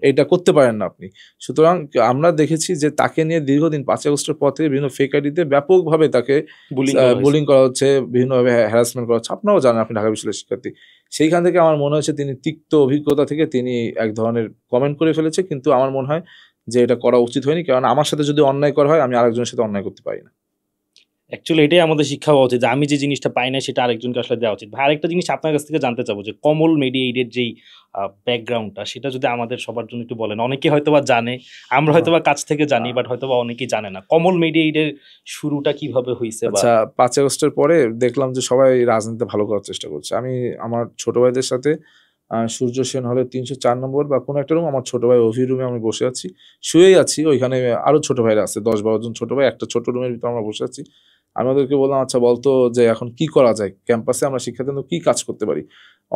এটা করতে পারেন না আপনি। সুতরাং আমরা দেখেছি যে তাকে নিয়ে দীর্ঘদিন 5 আগস্টের পর থেকে বিভিন্ন ফেক আইডিতে ব্যাপকভাবে তাকে বুলিং করা হচ্ছে, বিভিন্নভাবে হ্যারাসমেন্ট করা হচ্ছে। আপনারাও জানেন, আপনি ঢাকা বিশ্ববিদ্যালয়ের শিক্ষার্থী। সেইখান থেকে আমার মনে হয়েছে তিনি তিক্ত অভিজ্ঞতা থেকে তিনি এক ধরনের কমেন্ট করে ফেলেছে, কিন্তু আমার মনে হয় যে এটা করা উচিত হয়নি, কারণ আমার সাথে যদি অন্যায় করা হয় আমি আরেকজনের সাথে অন্যায় করতে পারি না। অ্যাকচুয়ালি এটাই আমাদের শিক্ষা হওয়া উচিত যে আমি যে জিনিসটা পাই না সেটা আরেকজনকে আসলে দেওয়া উচিত। আরেকটা জিনিস আপনার কাছ থেকে জানতে চাবো যে কমল মিডিয়া এইডের যেই ব্যাকগ্রাউন্ডটা, সেটা যদি আমাদের সবার জন্য একটু বলেন। অনেকে হয়তোবা জানে, আমরা হয়তোবা কাছ থেকে জানি, বাট হয়তোবা অনেকেই জানে না কমল মিডিয়া এইডের শুরুটা কিভাবে হয়েছে। আচ্ছা, 5 আগস্টের পরে দেখলাম যে সবাই রাজনীতিতে ভালো করার চেষ্টা করছে। আমি আমার ছোট ভাইদের সাথে সূর্য সেন হলে 304 নম্বর বা কোনো একটা রুম, আমার ছোট ভাই অভি রুমে আমি বসে আছি, শুয়েই আছি। ওইখানে আরো ছোট ভাইরা আছে, 10-12 জন ছোট ভাই, একটা ছোট রুমের ভিতরে আমরা বসে আছি। আমি ওদেরকে বললাম, আচ্ছা বলতো যে এখন কি করা যায়, ক্যাম্পাসে আমরা শিক্ষার্থীদের কি কাজ করতে পারি।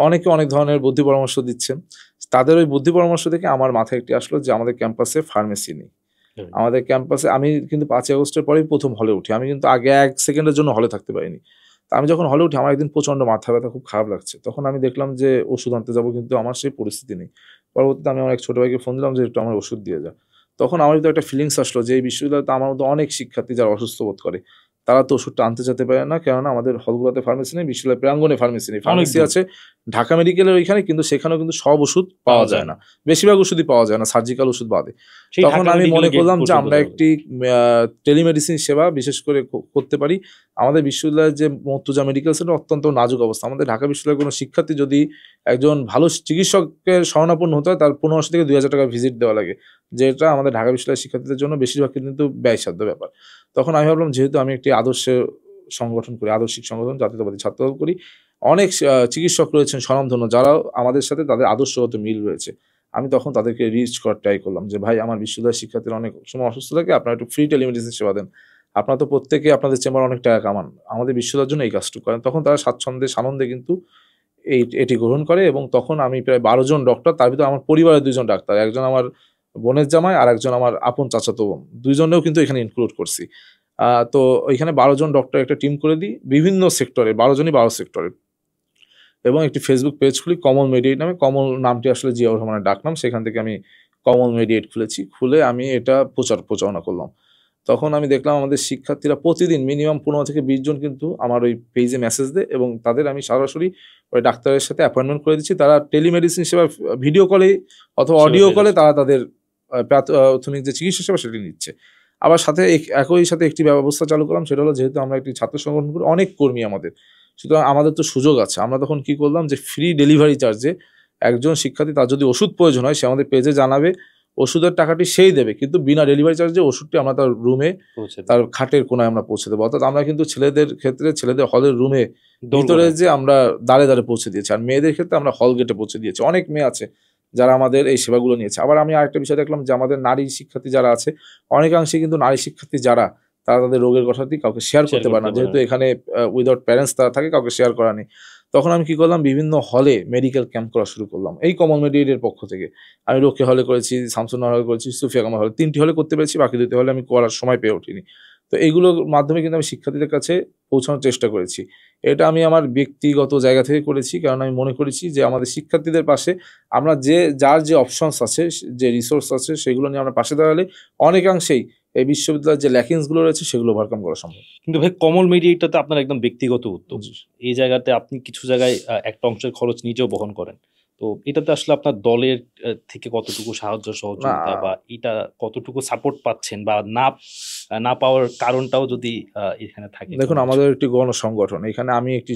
অনেকে অনেক ধরনের বুদ্ধি পরামর্শ দিচ্ছেন। তাদের ওই বুদ্ধি পরামর্শ দেখে আমার মাথায় একটি আসলো যে আমাদের ক্যাম্পাসে ফার্মেসি নেই। আমাদের ক্যাম্পাসে, আমি কিন্তু 5ই আগস্টের পরেই প্রথম হলে উঠি, আমি কিন্তু আগে 1 সেকেন্ডের জন্য হলে থাকতে পারিনি। তা আমি যখন হলে উঠি, আমার একদিন প্রচন্ড মাথা ব্যথা, খুব খারাপ লাগছে। তখন আমি দেখলাম যে ওষুধ আনতে যাবো, কিন্তু আমার সেই পরিস্থিতি নেই। পরবর্তীতে আমি আমার এক ছোট ভাইকে ফোন দিলাম যে একটু আমার ওষুধ দিয়ে যা। তখন আমার ভিতরে একটা ফিলিংস আসলো যে এই বিশ্ববিদ্যালয়তে আমার মতো অনেক শিক্ষার্থী যারা অসুস্থ বোধ করে, তারা তো ওষুধটা আনতে যেতে পারে না, কেননা আমাদের হলগুলোতে ফার্মেসি নেই, বিশ্ববিদ্যালয় প্রাঙ্গণে ফার্মেসি নেই। ফার্মেসি আছে ঢাকা মেডিকেলের ওইখানে, কিন্তু সেখানেও কিন্তু সব ওষুধ পাওয়া যায় না, বেশিরভাগ ওষুধই পাওয়া যায় না, সার্জিক্যাল ওষুধ বাদে। তখন আমি মনে করলাম যে আমরা একটি টেলিমেডিসিন সেবা বিশেষ করে করতে পারি। আমাদের বিশ্ববিদ্যালয়ের যে মর্তুজা মেডিকেল সেন্টার অত্যন্ত নাজুক অবস্থা। আমাদের ঢাকা বিশ্ববিদ্যালয়ের কোনো শিক্ষার্থী যদি একজন ভালো চিকিৎসকের শরণাপন্ন হতে হয়, তার 1500 থেকে 2000 টাকা ভিজিট দেওয়া লাগে, যেটা আমাদের ঢাকা বিশ্ববিদ্যালয়ের শিক্ষার্থীদের জন্য বেশিরভাগ কিন্তু ব্যয়সাধ্য ব্যাপার। তখন আমি ভাবলাম, যেহেতু আমি একটি সংগঠন করি, আদর্শিক সংগঠন জাতীয়তাবাদী ছাত্রদল করি, অনেক চিকিৎসক রয়েছেন স্বনামধন্য, যারাও আমাদের সাথে তাদের আদর্শগত মিল রয়েছে। আমি তখন তাদেরকে রিচ করার ট্রাই করলাম যে ভাই, আমার বিশ্ববিদ্যালয়ের শিক্ষার্থীরা অনেক সময় অসুস্থ থাকে, আপনারা একটু ফ্রি টেলিমেডিসিন সেবা দেন, আপনারা তো প্রত্যেকে আপনাদের চেম্বার অনেক টাকা কামান, আমাদের বিশ্ববিদ্যালয়ের জন্য এই কাজটুকু করেন। তখন তারা স্বাচ্ছন্দ্যে সানন্দে কিন্তু এটি গ্রহণ করে, এবং তখন আমি প্রায় 12 জন ডক্টর, তার ভিতরে আমার পরিবারের 2 জন ডাক্তার, একজন আমার বোনের জামাই আর একজন আমার আপন চাচাতো বোন, 2 জনেও কিন্তু এখানে ইনক্লুড করছি। তো ওইখানে 12 জন ডক্টর একটা টিম করে দিই, বিভিন্ন সেক্টরে 12 জনই 12 সেক্টরের, এবং একটি ফেসবুক পেজ খুলি কমল মেডিয়েট নামে। কমল নামটি আসলে জিয়াউর রহমানের ডাকনাম, সেখান থেকে আমি কমল মেডিয়েট খুলেছি। খুলে আমি এটা প্রচারণা করলাম। তখন আমি দেখলাম আমাদের শিক্ষার্থীরা প্রতিদিন মিনিমাম 15 থেকে 20 জন কিন্তু আমার ওই পেজে মেসেজ দেয়, এবং তাদের আমি সরাসরি ওই ডাক্তারের সাথে অ্যাপয়েন্টমেন্ট করে দিচ্ছি। তারা টেলিমেডিসিন সেবা ভিডিও কলে অথবা অডিও কলে তারা তাদের প্রাথমিক যে চিকিৎসা সেবা সেটি নিচ্ছে। আবার সাথে একই সাথে একটি ব্যবস্থা চালু করলাম, সেটা হলো, যেহেতু আমরা একটি ছাত্র সংগঠন করি, অনেক কর্মী আমাদের, সুতরাং আমাদের তো সুযোগ আছে। আমরা তখন কি করলাম যে ফ্রি ডেলিভারি চার্জে একজন শিক্ষার্থী, তার যদি ওষুধ প্রয়োজন হয়, সে আমাদের পেজে জানাবে, ওষুধের টাকাটি সেই দেবে, কিন্তু বিনা ডেলিভারি চার্জে ওষুধটি আমরা তার রুমে, তার খাটের কোনায় আমরা পৌঁছে দেবো। অর্থাৎ আমরা কিন্তু ছেলেদের ক্ষেত্রে ছেলেদের হলের রুমে ভিতরে যে আমরা দাঁড়ে দাঁড়ে পৌঁছে দিয়েছি, আর মেয়েদের ক্ষেত্রে আমরা হল গেটে পৌঁছে দিয়েছি। অনেক মেয়ে আছে যারা আমাদের এই সেবাগুলো নিয়েছে। আবার আমি আরেকটা বিষয় দেখলাম যে আমাদের নারী শিক্ষার্থী যারা আছে, অনেকাংশে কিন্তু নারী শিক্ষার্থী যারা, তারা তাদের রোগের কথাটি কাউকে শেয়ার করতে পারে না, যেহেতু এখানে উইদাউট প্যারেন্টস তারা থাকে, কাউকে শেয়ার করা নেই। তখন আমি কি করলাম, বিভিন্ন হলে মেডিকেল ক্যাম্প করা শুরু করলাম এই কমল মেডিয়েটের পক্ষ থেকে। আমি রক্ষী হলে করেছি, শামসুন্নাহর হলে করেছি, সুফিয়া কামাল হলে, 3টি হলে করতে পেরেছি, বাকি 2টি হলে আমি করার সময় পেয়ে উঠিনি। তো এইগুলোর মাধ্যমে কিন্তু আমি শিক্ষার্থীদের কাছে পৌঁছানোর চেষ্টা করেছি। এটা আমি আমার ব্যক্তিগত জায়গা থেকে করেছি, কারণ আমি মনে করেছি যে আমাদের শিক্ষার্থীদের পাশে আমরা যার যে অপশনস আছে, যে রিসোর্স আছে, সেগুলো নিয়ে আমরা পাশে দাঁড়ালে অনেকাংশেই এই বিশ্ববিদ্যালয়ের যে ল্যাকিংসগুলো রয়েছে সেগুলো ওভারকাম করা সম্ভব। কিন্তু ভাই, কমল মিডিয়েটাতে আপনার একদম ব্যক্তিগত উদ্যোগ, এই জায়গাতে আপনি কিছু জায়গায় একটা অংশের খরচ নিজেও বহন করেন, তো এটাতে আসলে আপনার দলের থেকে কতটুকু সাহায্য সহযোগিতা বা এটা কতটুকু সাপোর্ট পাচ্ছেন বা না পাওয়ার কারণটাও যদি এখানে থাকে? দেখুন, আমাদের একটি গণসংগঠন, এখানে আমি একটি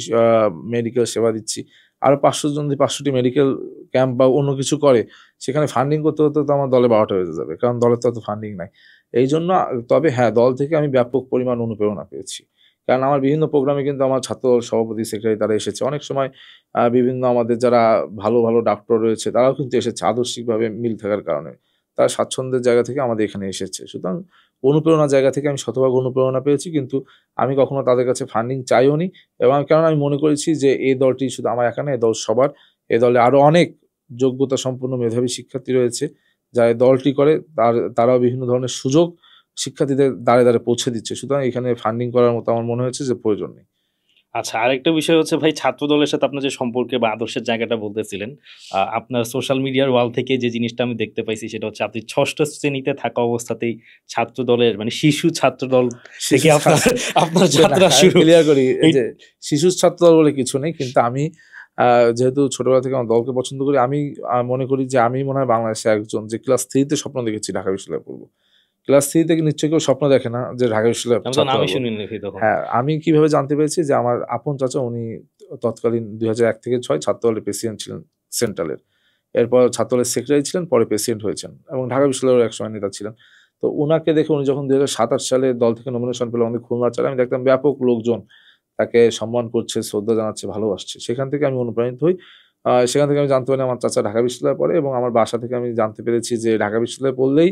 মেডিকেল সেবা দিচ্ছি, আরো 500 জন যদি 500টি মেডিকেল ক্যাম্প বা অন্য কিছু করে, সেখানে ফান্ডিং করতে হতে তো আমার দলে 12টা হয়ে যাবে, কারণ দলের তো ফান্ডিং নাই। এই জন্য, তবে হ্যাঁ, দল থেকে আমি ব্যাপক পরিমাণ অনুপ্রেরণা পেয়েছি, কারণ আমার বিভিন্ন প্রোগ্রামে কিন্তু আমার ছাত্র সভাপতি, সেক্রেটারি তারা এসেছে। অনেক সময় বিভিন্ন আমাদের যারা ভালো ভালো ডাক্তার রয়েছে, তারাও কিন্তু এসেছে আদর্শিকভাবে মিল থাকার কারণে, তারা স্বাচ্ছন্দ্যের জায়গা থেকে আমাদের এখানে এসেছে। সুতরাং অনুপ্রেরণার জায়গা থেকে আমি শতভাগ অনুপ্রেরণা পেয়েছি, কিন্তু আমি কখনো তাদের কাছে ফান্ডিং চাইও নি। এবং কারণ আমি মনে করেছি যে এই দলটি শুধু আমার একা না, এই দল সবার। এই দলে আরো অনেক যোগ্যতা সম্পন্ন মেধাবী শিক্ষার্থী রয়েছে, যারা এই দলটি করে, তারাও বিভিন্ন ধরনের সুযোগ শিক্ষার্থীদের দ্বারে দ্বারে পৌঁছে দিচ্ছে। সুতরাং এখানে ফান্ডিং করার মতো আমার মনে হয়েছে যে প্রয়োজন নেই। আচ্ছা, আরেকটা বিষয় হচ্ছে ভাই, ছাত্র দলের সাথে আপনার যে সম্পর্কে বা আদর্শের জায়গাটা বলতেছিলেন, আপনার সোশ্যাল মিডিয়ার ওয়াল থেকে যে জিনিসটা আমি দেখতে পাইছি, সেটা হচ্ছে আপনি 6ষ্ঠ শ্রেণীতে থাকা অবস্থাতেই ছাত্র দলের, মানে শিশু ছাত্র দল থেকে আপনার যাত্রা শুরু। ক্লিয়ার করি যে শিশু ছাত্র দল বলে কিছু নেই, কিন্তু আমি যেহেতু ছোটবেলা থেকে আমার দলকে পছন্দ করি, আমি মনে করি যে আমি মনে হয় বাংলাদেশে একজন যে ক্লাস 3-তে স্বপ্ন দেখেছি ঢাকা বিশ্ববিদ্যালয়ে পড়বো। ক্লাস 3 থেকে নিশ্চয়ই কেউ স্বপ্ন দেখে না যে ঢাকা বিশ্ববিদ্যালয়ে। হ্যাঁ, আমি কিভাবে জানতে পেরেছি যে আমার আপন চাচা, উনি তৎকালীন 2001 থেকে 6 ছাত্র দলের প্রেসিডেন্ট ছিলেন সেন্ট্রালের, এরপর ছাত্র দলের সেক্রেটারি ছিলেন, পরে প্রেসিডেন্ট হয়েছেন, এবং ঢাকা বিশ্ববিদ্যালয়ের একসময় নেতা ছিলেন। তো ওনাকে দেখে, উনি যখন 2027 সালে দল থেকে নমিনেশন পেল আমাদের খুলনা চালে, আমি দেখতাম ব্যাপক লোকজন তাকে সম্মান করছে, শ্রদ্ধা জানাচ্ছে, ভালোবাসছে। সেখান থেকে আমি অনুপ্রাণিত হই। সেখান থেকে আমি জানতে পারি আমার চাচা ঢাকা বিশ্ববিদ্যালয়ে পড়ে, এবং আমার বাসা থেকে আমি জানতে পেরেছি যে ঢাকা বিশ্ববিদ্যালয়ে পড়লেই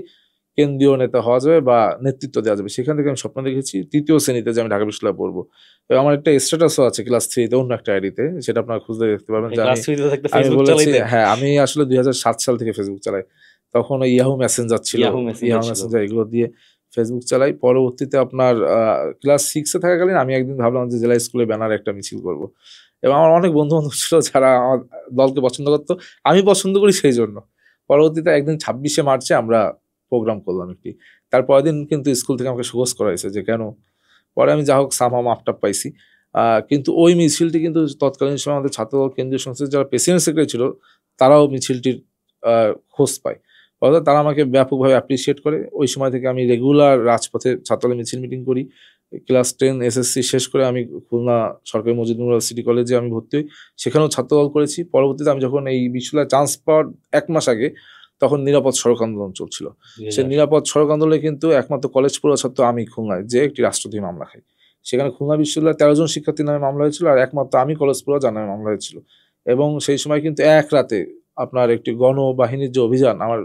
কেন্দ্রীয় নেতা হওয়া যাবে বা নেতৃত্ব দেওয়া যাবে। সেখান থেকে আমি স্বপ্ন দেখেছি ৩য় শ্রেণীতে যে আমি ঢাকা বিশ্ববিদ্যালয়ে পড়বো, এবং আমার একটা স্ট্যাটাসও আছে ক্লাস 3-তে অন্য একটা আইডিতে, সেটা আপনারা খুঁজলে দেখতে পারবেন যে আমি বলেছি, হ্যাঁ আমি আসলে 2007 সাল থেকে ফেসবুক চালাই। তখন ওই ইয়াহু মেসেঞ্জার ছিল, ইয়াহু মেসেঞ্জার এগুলো দিয়ে ফেসবুক চালাই। পরবর্তীতে আপনার ক্লাস 6-এ থাকাকালীন আমি একদিন ভাবলাম যে জেলা স্কুলে ব্যানারে একটা মিছিল করবো, এবং আমার অনেক বন্ধু বান্ধব ছিল যারা আমার দলকে পছন্দ করতো, আমি পছন্দ করি সেই জন্য। পরবর্তীতে একদিন 26শে মার্চে আমরা প্রোগ্রাম করলাম একটি, তারপরের দিন কিন্তু স্কুল থেকে আমাকে সুগোজ করা হয়েছে যে কেন। পরে আমি যা হোক সামহাও মাফটাপ পাইছি, কিন্তু ওই মিছিলটি কিন্তু তৎকালীন সময় আমাদের ছাত্রদল কেন্দ্রীয় সংসদের যারা প্রেসিডেন্ট সেক্রেটারি ছিল তারাও মিছিলটির খোঁজ পায়, অর্থাৎ তারা আমাকে ব্যাপকভাবে অ্যাপ্রিসিয়েট করে। ওই সময় থেকে আমি রেগুলার রাজপথে ছাত্রদল মিছিল মিটিং করি। ক্লাস 10 SSC শেষ করে আমি খুলনা সরকারি মজিদুর সিটি কলেজে আমি ভর্তি হই, সেখানেও ছাত্রদল করেছি। পরবর্তীতে আমি যখন এই বিশ্ববিদ্যালয়ে চান্স পাওয়ার 1 মাস আগে তখন নিরাপদ সড়ক আন্দোলন চলছিল। সেই নিরাপদ সড়ক আন্দোলনে কিন্তু একমাত্র কলেজ পড়ুয়া ছাত্র আমি খুলনায় যে একটি রাষ্ট্রদ্রোহী মামলা খাই। সেখানে খুলনা বিশ্ববিদ্যালয়ে 13 জন শিক্ষার্থীর নামে মামলা হয়েছিল, আর একমাত্র আমি কলেজ পড়ুয়া যার নামে মামলা হয়েছিল। এবং সেই সময় কিন্তু এক রাতে আপনার একটি গণবাহিনীর যে অভিযান আমার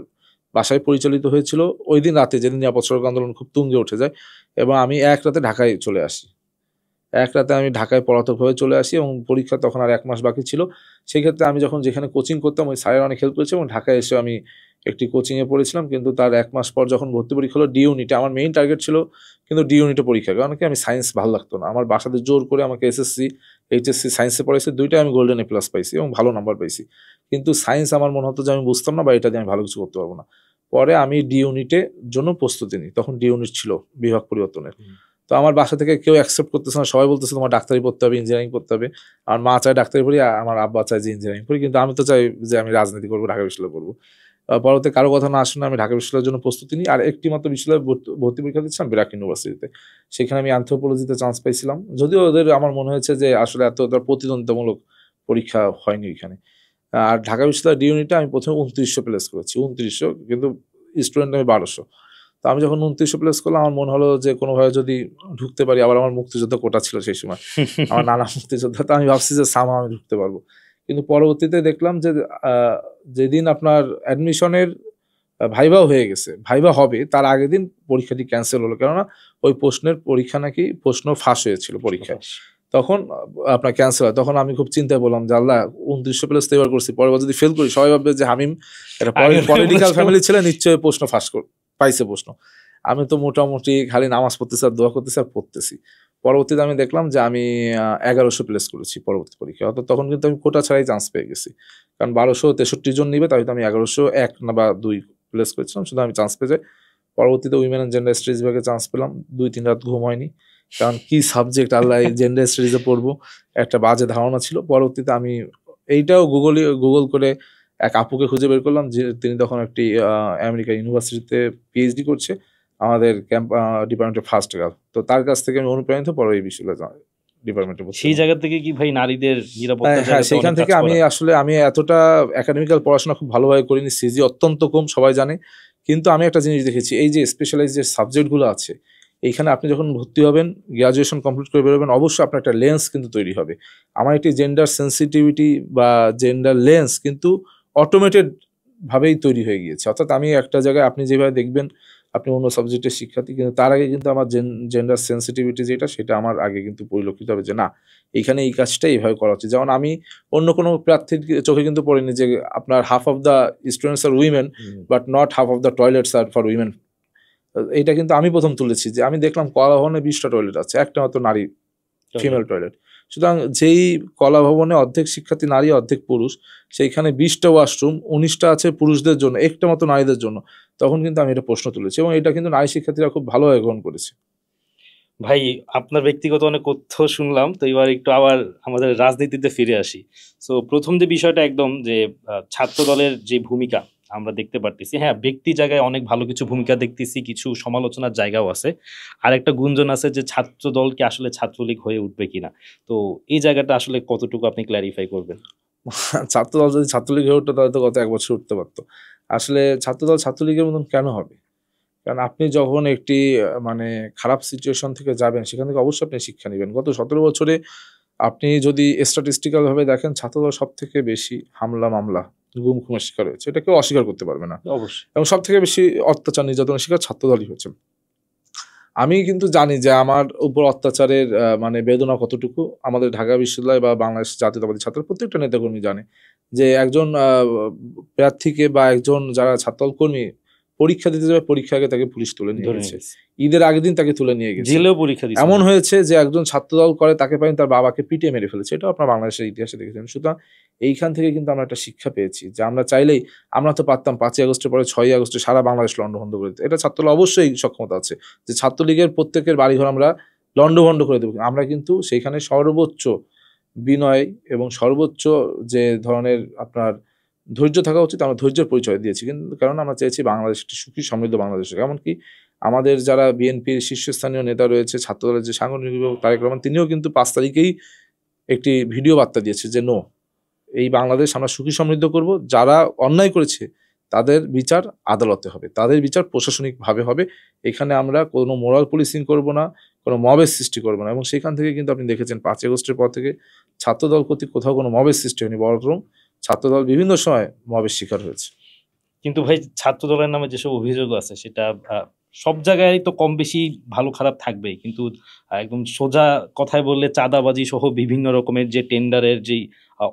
বাসায় পরিচালিত হয়েছিল, ওই দিন রাতে যেদিন নিরাপদ সড়ক আন্দোলন খুব তুঙ্গে উঠে যায়, এবং আমি এক রাতে ঢাকায় চলে আসি। এক রাতে আমি ঢাকায় পলাতকভাবে চলে আসি, এবং পরীক্ষা তখন আর 1 মাস বাকি ছিল। সেই ক্ষেত্রে আমি যখন যেখানে কোচিং করতাম ওই স্যারের অনেক হেল্প করেছে, এবং ঢাকায় এসে আমি একটি কোচিংয়ে পড়েছিলাম। কিন্তু তার 1 মাস পর যখন ভর্তি পরীক্ষা হলো ডি ইউনিটে, আমার মেইন টার্গেট ছিল কিন্তু ডি ইউনিটে পরীক্ষা, কারণ কি আমি সায়েন্স ভালো লাগতো না। আমার বাসাতে জোর করে আমাকে SSC HSC সায়েন্সে পড়াইছে, 2টাই আমি গোল্ডেন A+ পাইছি এবং ভালো নাম্বার পাইছি। কিন্তু সায়েন্স আমার মনে হতো যে আমি বুঝতাম না বা এটা দিয়ে আমি ভালো কিছু করতে পারবো না। পরে আমি ডি ইউনিটের জন্য প্রস্তুতি নিই, তখন ডি ইউনিট ছিল বিভাগ পরিবর্তনের। তো আমার বাসা থেকে কেউ অ্যাকসেপ্ট করতেছে না, সবাই বলতেছে তোমার ডাক্তারি পড়তে হবে, ইঞ্জিনিয়ারিং পড়তে হবে। আমার মা চায় ডাক্তারি পড়ি, আমার আব্বা চায় যে ইঞ্জিনিয়ারিং পড়ি, কিন্তু আমি তো চাই যে আমি রাজনীতি করবো, ঢাকা বিশ্ববিদ্যালয়ে পড়বো। পরবর্তী কারো কথা না শুনে আমি ঢাকা বিশ্ববিদ্যালয়ের জন্য প্রস্তুতি নিই, আর একটি মাত্র বিশ্ববিদ্যালয়ে ভর্তি পরীক্ষা দিচ্ছিলাম ব্র্যাক ইউনিভার্সিটিতে। সেখানে আমি অ্যানথ্রোপোলজিতে চান্স পাইছিলাম, যদিও ওদের আমার মনে হয়েছে যে আসলে এতটা প্রতিদ্বন্দ্বিতামূলক পরীক্ষা হয়নি ওইখানে। আর ঢাকা বিশ্ববিদ্যালয় ডি ইউনিটে আমি প্রথমে 2900 প্লেস করেছি, 2900, কিন্তু স্টুডেন্ট আমি 1200। তো আমি যখন 2900 প্লেস করলাম আমার মনে হলো যে কোনোভাবে যদি ঢুকতে পারি, আবার আমার মুক্তিযোদ্ধা কোটা ছিল সেই সময়, আমার নানা মুক্তিযোদ্ধা, তো আমি ভাবছি যে সামহাও আমি ঢুকতে পারবো। কিন্তু পরবর্তীতে দেখলাম যে যেদিন আপনার অ্যাডমিশনের ভাইভাও হয়ে গেছে, ভাইভা হবে তার আগের দিন পরীক্ষাটি ক্যান্সেল হলো, কেননা ওই প্রশ্নের পরীক্ষা নাকি প্রশ্ন ফাঁস হয়েছিল পরীক্ষায়, তখন আপনার ক্যান্সেল হয়। তখন আমি খুব চিন্তায় বললাম যে আল্লাহ 2900 প্লেস তো এবার করছি, পরের বার যদি ফেল করি সবাই ভাববে যে হামিম একটা পলিটিক্যাল ফ্যামিলি ছেলে, নিশ্চয়ই প্রশ্ন ফাঁস পাইছে প্রশ্ন। আমি তো মোটামুটি খালি নামাজ পড়তেছি আর দোয়া করতেছি আর পড়তেছি। পরবর্তীতে আমি দেখলাম যে আমি 1100 প্লেস করেছি পরবর্তী পরীক্ষা, অর্থাৎ তখন কিন্তু আমি কোটা ছাড়াই চান্স পেয়ে গেছি, কারণ 1263 জন নিবে, তাই তো আমি 1101 না বা 2 প্লেস করেছিলাম, শুধু আমি চান্স পেয়ে যাই। পরবর্তীতে উইমেন অ্যান্ড জেন্ডার স্টাডিজ বিভাগে চান্স পেলাম, 2-3 রাত ঘুম হয়নি, কারণ কি সাবজেক্ট আল্লাহ জেন্ডার স্টাডিজে পড়বো একটা বাজে ধারণা ছিল। পরবর্তীতে আমি এইটাও গুগল করে এক আপুকে খুঁজে বের করলাম, যে তিনি তখন একটি আমেরিকা ইউনিভার্সিটিতে PhD করছে, আমাদের ডিপার্টমেন্টের ফার্স্ট গার্ল। তো তার কাছ থেকে আমি অনুপ্রাণিত পরে এই বিশ্ববিদ্যালয় ডিপার্টমেন্টে। সেই জায়গা থেকে কি ভাই নারীদের নিরাপত্তা, হ্যাঁ সেখান থেকে আমি আসলে আমি এতটা একাডেমিক্যাল পড়াশোনা খুব ভালোভাবে করিনি, সিজি অত্যন্ত কম সবাই জানে, কিন্তু আমি একটা জিনিস দেখেছি, এই যে স্পেশালাইজ যে সাবজেক্টগুলো আছে এইখানে আপনি যখন ভর্তি হবেন, গ্রাজুয়েশন কমপ্লিট করে বেরোবেন, অবশ্যই আপনার একটা লেন্স কিন্তু তৈরি হবে। আমার একটি জেন্ডার সেন্সিটিভিটি বা জেন্ডার লেন্স কিন্তু অটোমেটেড ভাবেই তৈরি হয়ে গিয়েছে, অর্থাৎ আমি একটা জায়গায় আপনি যেভাবে দেখবেন আপনি অন্য সাবজেক্টের শিক্ষার্থী, কিন্তু তার আগে কিন্তু আমার জেন্ডার সেন্সিটিভিটি যেটা সেটা আমার আগে কিন্তু পরিলক্ষিত হবে যে না এইখানে এই কাজটা এইভাবে করা উচিত। যেমন আমি অন্য কোনো প্রার্থীর চোখে কিন্তু পড়িনি যে আপনার half of the students are women but not half of the toilets are for women. এইটা কিন্তু আমি প্রথম তুলেছি, যে আমি দেখলাম কলা ভবনে 20টা টয়লেট আছে, একটা মাত্র নারী ফিমেল টয়লেট। সুতরাং যেই কলা ভবনে অর্ধেক শিক্ষার্থী নারী অর্ধেক পুরুষ, সেইখানে 20টা ওয়াশরুম, 19টা আছে পুরুষদের জন্য, একটা মাত্র নারীদের জন্য, তখন কিন্তু আমি এটা প্রশ্ন তুলেছি, এবং এটা কিন্তু নারী শিক্ষার্থীরা খুব ভালোভাবে গ্রহণ করেছে। ভাই আপনার ব্যক্তিগত অনেক তথ্য শুনলাম, তো এবার একটু আবার আমাদের রাজনীতিতে ফিরে আসি। সো প্রথম যে বিষয়টা একদম যে ছাত্র দলের যে ভূমিকা আমরা দেখতে পারতেছি, হ্যাঁ ব্যক্তি জায়গায় অনেক ভালো কিছু ভূমিকা দেখতেছি, কিছু সমালোচনার জায়গাও আছে, আর একটা গুঞ্জন আছে যে ছাত্র দলকে আসলে ছাত্রলীগ হয়ে উঠবে কিনা। তো এই জায়গাটা আসলে কতটুকু আপনি ক্ল্যারিফাই করবেন? ছাত্রদল যদি ছাত্রলীগ হয়ে উঠতো তাহলে তো গত 1 বছর উঠতে পারতো। আসলে ছাত্রদল ছাত্রলীগের মতন কেন হবে? কারণ আপনি যখন একটি মানে খারাপ সিচুয়েশন থেকে যাবেন, সেখান থেকে অবশ্যই আপনি শিক্ষা নেবেন। গত 17 বছরে আপনি যদি স্ট্যাটিস্টিক্যাল ভাবে দেখেন, ছাত্রদল সব থেকে বেশি হামলা মামলা গুম খুনের শিকার হয়েছে, এটা কেউ অস্বীকার করতে পারবে না। অবশ্যই। এবং সব থেকে বেশি অত্যাচার নির্যাতনের শিকার ছাত্রদলই হয়েছে। আমি কিন্তু জানি যে আমার উপর অত্যাচারের মানে বেদনা কতটুকু। আমাদের ঢাকা বিশ্ববিদ্যালয় বা বাংলাদেশ জাতীয়তাবাদী ছাত্র প্রত্যেকটা নেতাকর্মী জানে যে একজন প্রার্থীকে বা একজন যারা ছাত্রদল কর্মী পরীক্ষা দিতে যাবে, পরীক্ষা আগে তাকে পুলিশ তুলে নিয়ে গেছে, ঈদের আগের দিন তাকে তুলে নিয়ে গেছে, জেলেও পরীক্ষা দিয়েছে। এমন হয়েছে যে একজন ছাত্রদল করে তাকে পাইন তার বাবাকে পিটিয়ে মেরে ফেলেছে। এটা আপনার বাংলাদেশের ইতিহাসে দেখেছেন। সুতরাং এইখান থেকে কিন্তু আমরা একটা শিক্ষা পেয়েছি যে আমরা চাইলেই, আমরা তো পারতাম 5ই আগস্টের পরে 6ই আগস্টে সারা বাংলাদেশ লন্ডভন্ড করে দিতে। এটা ছাত্রদল অবশ্যই সক্ষমতা আছে যে ছাত্রলীগের প্রত্যেকের বাড়িঘর আমরা লন্ডভন্ড করে দেবো। আমরা কিন্তু সেইখানে সর্বোচ্চ বিনয় এবং সর্বোচ্চ যে ধরনের আপনার ধৈর্য থাকা উচিত, আমরা ধৈর্যের পরিচয় দিয়েছি। কিন্তু কারণ আমরা চেয়েছি বাংলাদেশ একটি সুখী সমৃদ্ধ বাংলাদেশ। এমনকি আমাদের যারা বিএনপির শীর্ষস্থানীয় নেতা রয়েছে, ছাত্রদলের যে সাংগঠনিক অভিভাবক তারেক রহমান, তিনিও কিন্তু 5 তারিখেই একটি ভিডিও বার্তা দিয়েছে যে নো, এই বাংলাদেশ আমরা সুখী সমৃদ্ধ করব, যারা অন্যায় করেছে তাদের বিচার আদালতে হবে, তাদের বিচার প্রশাসনিকভাবে হবে, এখানে আমরা কোনো মোরাল পুলিশিং করব না, কোনো মবের সৃষ্টি করব না। এবং সেখান থেকে কিন্তু আপনি দেখেছেন 5ই আগস্টের পর থেকে ছাত্রদল কর্তৃক কোথাও কোনো মবের সৃষ্টি হয়নি, বরং ছাত্রদল বিভিন্ন সময় মবের শিকার হয়েছে। কিন্তু ভাই ছাত্রদলের নামে যেসব অভিযোগ আছে সেটা সব জায়গায় তো কম বেশি ভালো খারাপ থাকবেই, কিন্তু একদম সোজা কথায় বললে চাঁদাবাজি সহ বিভিন্ন রকমের যে টেন্ডারের যে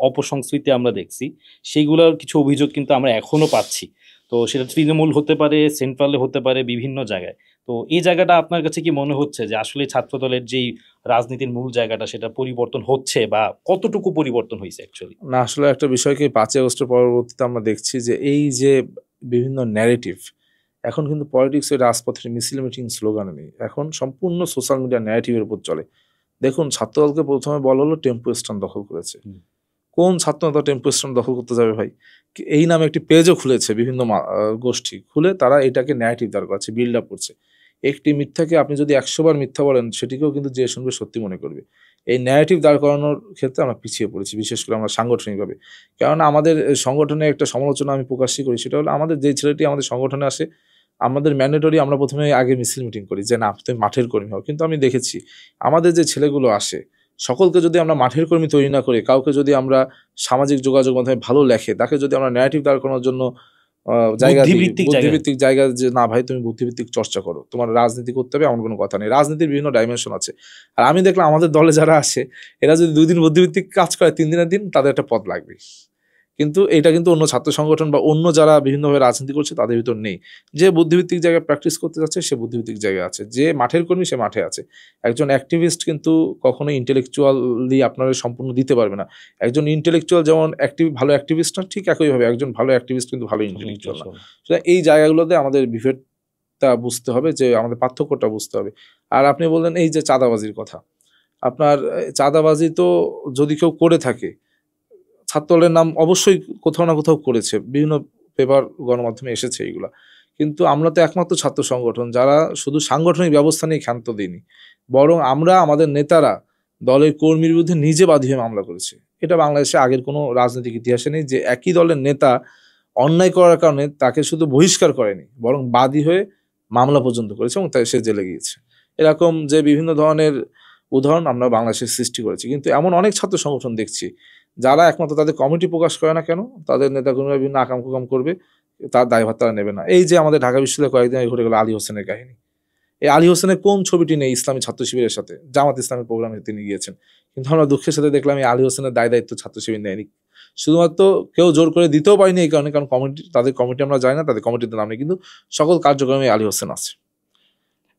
অপসংস্কৃতি আমরা দেখছি, সেইগুলোর কিছু অভিযোগ কিন্তু আমরা এখনো পাচ্ছি। তো সেটা তৃণমূল হতে পারে, সেন্ট্রালে হতে পারে, বিভিন্ন জায়গায়। তো এই জায়গাটা আপনার কাছে কি মনে হচ্ছে যে আসলে ছাত্রদলের যেই রাজনীতির মূল জায়গাটা সেটা পরিবর্তন হচ্ছে, বা কতটুকু পরিবর্তন হয়েছে অ্যাকচুয়ালি? না, আসলে একটা বিষয়কে 5ই আগস্টের পরবর্তীতে আমরা দেখছি যে এই যে বিভিন্ন ন্যারেটিভ, এখন কিন্তু পলিটিক্স এর রাজপথের মিছিল মিটিং স্লোগানে নেই, এখন সম্পূর্ণ সোশ্যাল মিডিয়া ন্যারেটিভের উপর চলে। দেখুন, ছাত্রদলকে প্রথমে বলা হলো টেম্পো স্ট্যান্ড দখল করেছে। কোন ছাত্র নেতা টেম্পো স্ট্যান্ড দখল করতে যাবে ভাই? এই নামে একটি পেজও খুলেছে বিভিন্ন গোষ্ঠী, খুলে তারা এটাকে ন্যারেটিভ দাঁড় করাচ্ছে, বিল্ড আপ করছে। একটি মিথ্যাকে আপনি যদি 100 বার মিথ্যা বলেন, সেটিকেও কিন্তু যে শুনবে সত্যি মনে করবে। এই ন্যারেটিভ দাঁড় করানোর ক্ষেত্রে আমরা পিছিয়ে পড়েছি, বিশেষ করে আমরা সাংগঠনিকভাবে। কেননা আমাদের সংগঠনে একটা সমালোচনা আমি প্রকাশই করি, সেটা হলো আমাদের যে ছেলেটি আমাদের সংগঠনে আসে, আমাদের ম্যান্ডেটরি আমরা প্রথমে আগে মিছিল মিটিং করি যে না, তুমি মাঠের কর্মী হও। কিন্তু আমি দেখেছি আমাদের যে ছেলেগুলো আসে, সকলকে যদি আমরা মাঠের কর্মী তৈরি না করে, কাউকে যদি আমরা সামাজিক যোগাযোগ মাধ্যমে ভালো লেখে, তাকে যদি আমরা ন্যারেটিভ দাঁড় করানোর জন্য বুদ্ধিভিত্তিক জায়গা, যে না ভাই তুমি বুদ্ধিভিত্তিক চর্চা করো, তোমার রাজনীতি করতে হবে, এমন কোনো কথা নেই। রাজনীতির বিভিন্ন ডাইমেনশন আছে। আর আমি দেখলাম আমাদের দলে যারা আসে, এরা যদি 2 দিন বুদ্ধিভিত্তিক কাজ করে, 3 দিনের দিন তাদের একটা পদ লাগবে। কিন্তু এটা কিন্তু অন্য ছাত্র সংগঠন বা অন্য যারা বিভিন্নভাবে রাজনীতি করছে তাদের ভিতর নেই। যে বুদ্ধিভিত্তিক জায়গায় প্র্যাকটিস করতে যাচ্ছে সে বুদ্ধিভিত্তিক জায়গায় আছে, যে মাঠের কর্মী সে মাঠে আছে। একজন অ্যাক্টিভিস্ট কিন্তু কখনোই ইন্টেলেকচুয়ালি আপনারা সম্পূর্ণ দিতে পারবে না। একজন ইন্টেলেকচুয়াল যেমন ভালো অ্যাক্টিভিস্ট না, ঠিক একইভাবে একজন ভালো অ্যাক্টিভিস্ট কিন্তু ভালো ইন্টেলেকচুয়াল না। সুতরাং এই জায়গাগুলোতে আমাদের বিভেদটা বুঝতে হবে, যে আমাদের পার্থক্যটা বুঝতে হবে। আর আপনি বললেন এই যে চাঁদাবাজির কথা, আপনার চাঁদাবাজি তো যদি কেউ করে থাকে, ছাত্রদলের নাম অবশ্যই কোথাও না কোথাও করেছে, বিভিন্ন পেপার গণমাধ্যমে এসেছে এইগুলা। কিন্তু আমরা তো একমাত্র ছাত্র সংগঠন যারা শুধু সাংগঠনিক ব্যবস্থা নিয়ে ক্ষান্ত দিইনি, বরং আমরা আমাদের নেতারা দলের কর্মীর বিরুদ্ধে নিজে বাদী হয়ে মামলা করেছে। এটা বাংলাদেশে আগের কোনো রাজনৈতিক ইতিহাসে নেই যে একই দলের নেতা অন্যায় করার কারণে তাকে শুধু বহিষ্কার করেনি, বরং বাদী হয়ে মামলা পর্যন্ত করেছে এবং তাই সে জেলে গিয়েছে। এরকম যে বিভিন্ন ধরনের উদাহরণ আমরা বাংলাদেশে সৃষ্টি করেছি। কিন্তু এমন অনেক ছাত্র সংগঠন দেখছি যারা একমাত্র তাদের কমিটি প্রকাশ করে না কেন, তাদের নেতাকর্মীরা বিভিন্ন আকাম কুকাম করবে, তার দায়ভার তারা নেবে না। এই যে আমাদের ঢাকা বিশ্ববিদ্যালয়ে কয়েকদিন আগে ঘটে গেল আলী হোসেনের কাহিনী, এই আলী হোসেনের কোন ছবিটি নেই ইসলামী ছাত্র শিবিরের সাথে? জামাত ইসলামের প্রোগ্রামে তিনি গিয়েছেন, কিন্তু আমরা দুঃখের সাথে দেখলাম এই আলী হোসেনের দায়িত্ব ছাত্র শিবির নেয়নি। শুধুমাত্র কেউ জোর করে দিতেও পারিনি এই কারণে, কারণ তাদের কমিটি আমরা জানি না, তাদের কমিটিতে নাম নেই, কিন্তু সকল কার্যক্রমে আলী হোসেন আছে।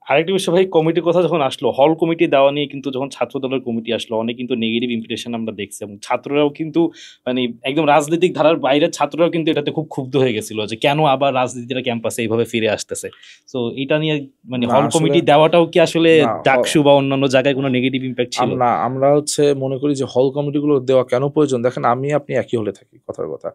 আরেকটি বিষয় ভাই, কমিটির কথা যখন আসলো, হল কমিটি দেওয়া নিয়ে কিন্তু যখন ছাত্র দলের কমিটি আসলো, অনেক কিন্তু নেগেটিভ ইমপ্রেশন আমরা দেখছি, এবং ছাত্ররাও কিন্তু মানে একদম রাজনৈতিক ধারার বাইরের ছাত্ররাও কিন্তু এটাতে খুব ক্ষুব্ধ হয়ে গেছিল যে কেন আবার রাজনীতিরা ক্যাম্পাসে এইভাবে ফিরে আসতেছে। তো এটা নিয়ে মানে হল কমিটি দেওয়াটাও কি আসলে ডাকসু বা অন্যান্য জায়গায় কোনো নেগেটিভ ইম্প্যাক্ট ছিল? না, আমরা মনে করি যে হল কমিটিগুলো দেওয়া কেন প্রয়োজন। দেখেন, আপনি একই হলে থাকি, কথার কথা।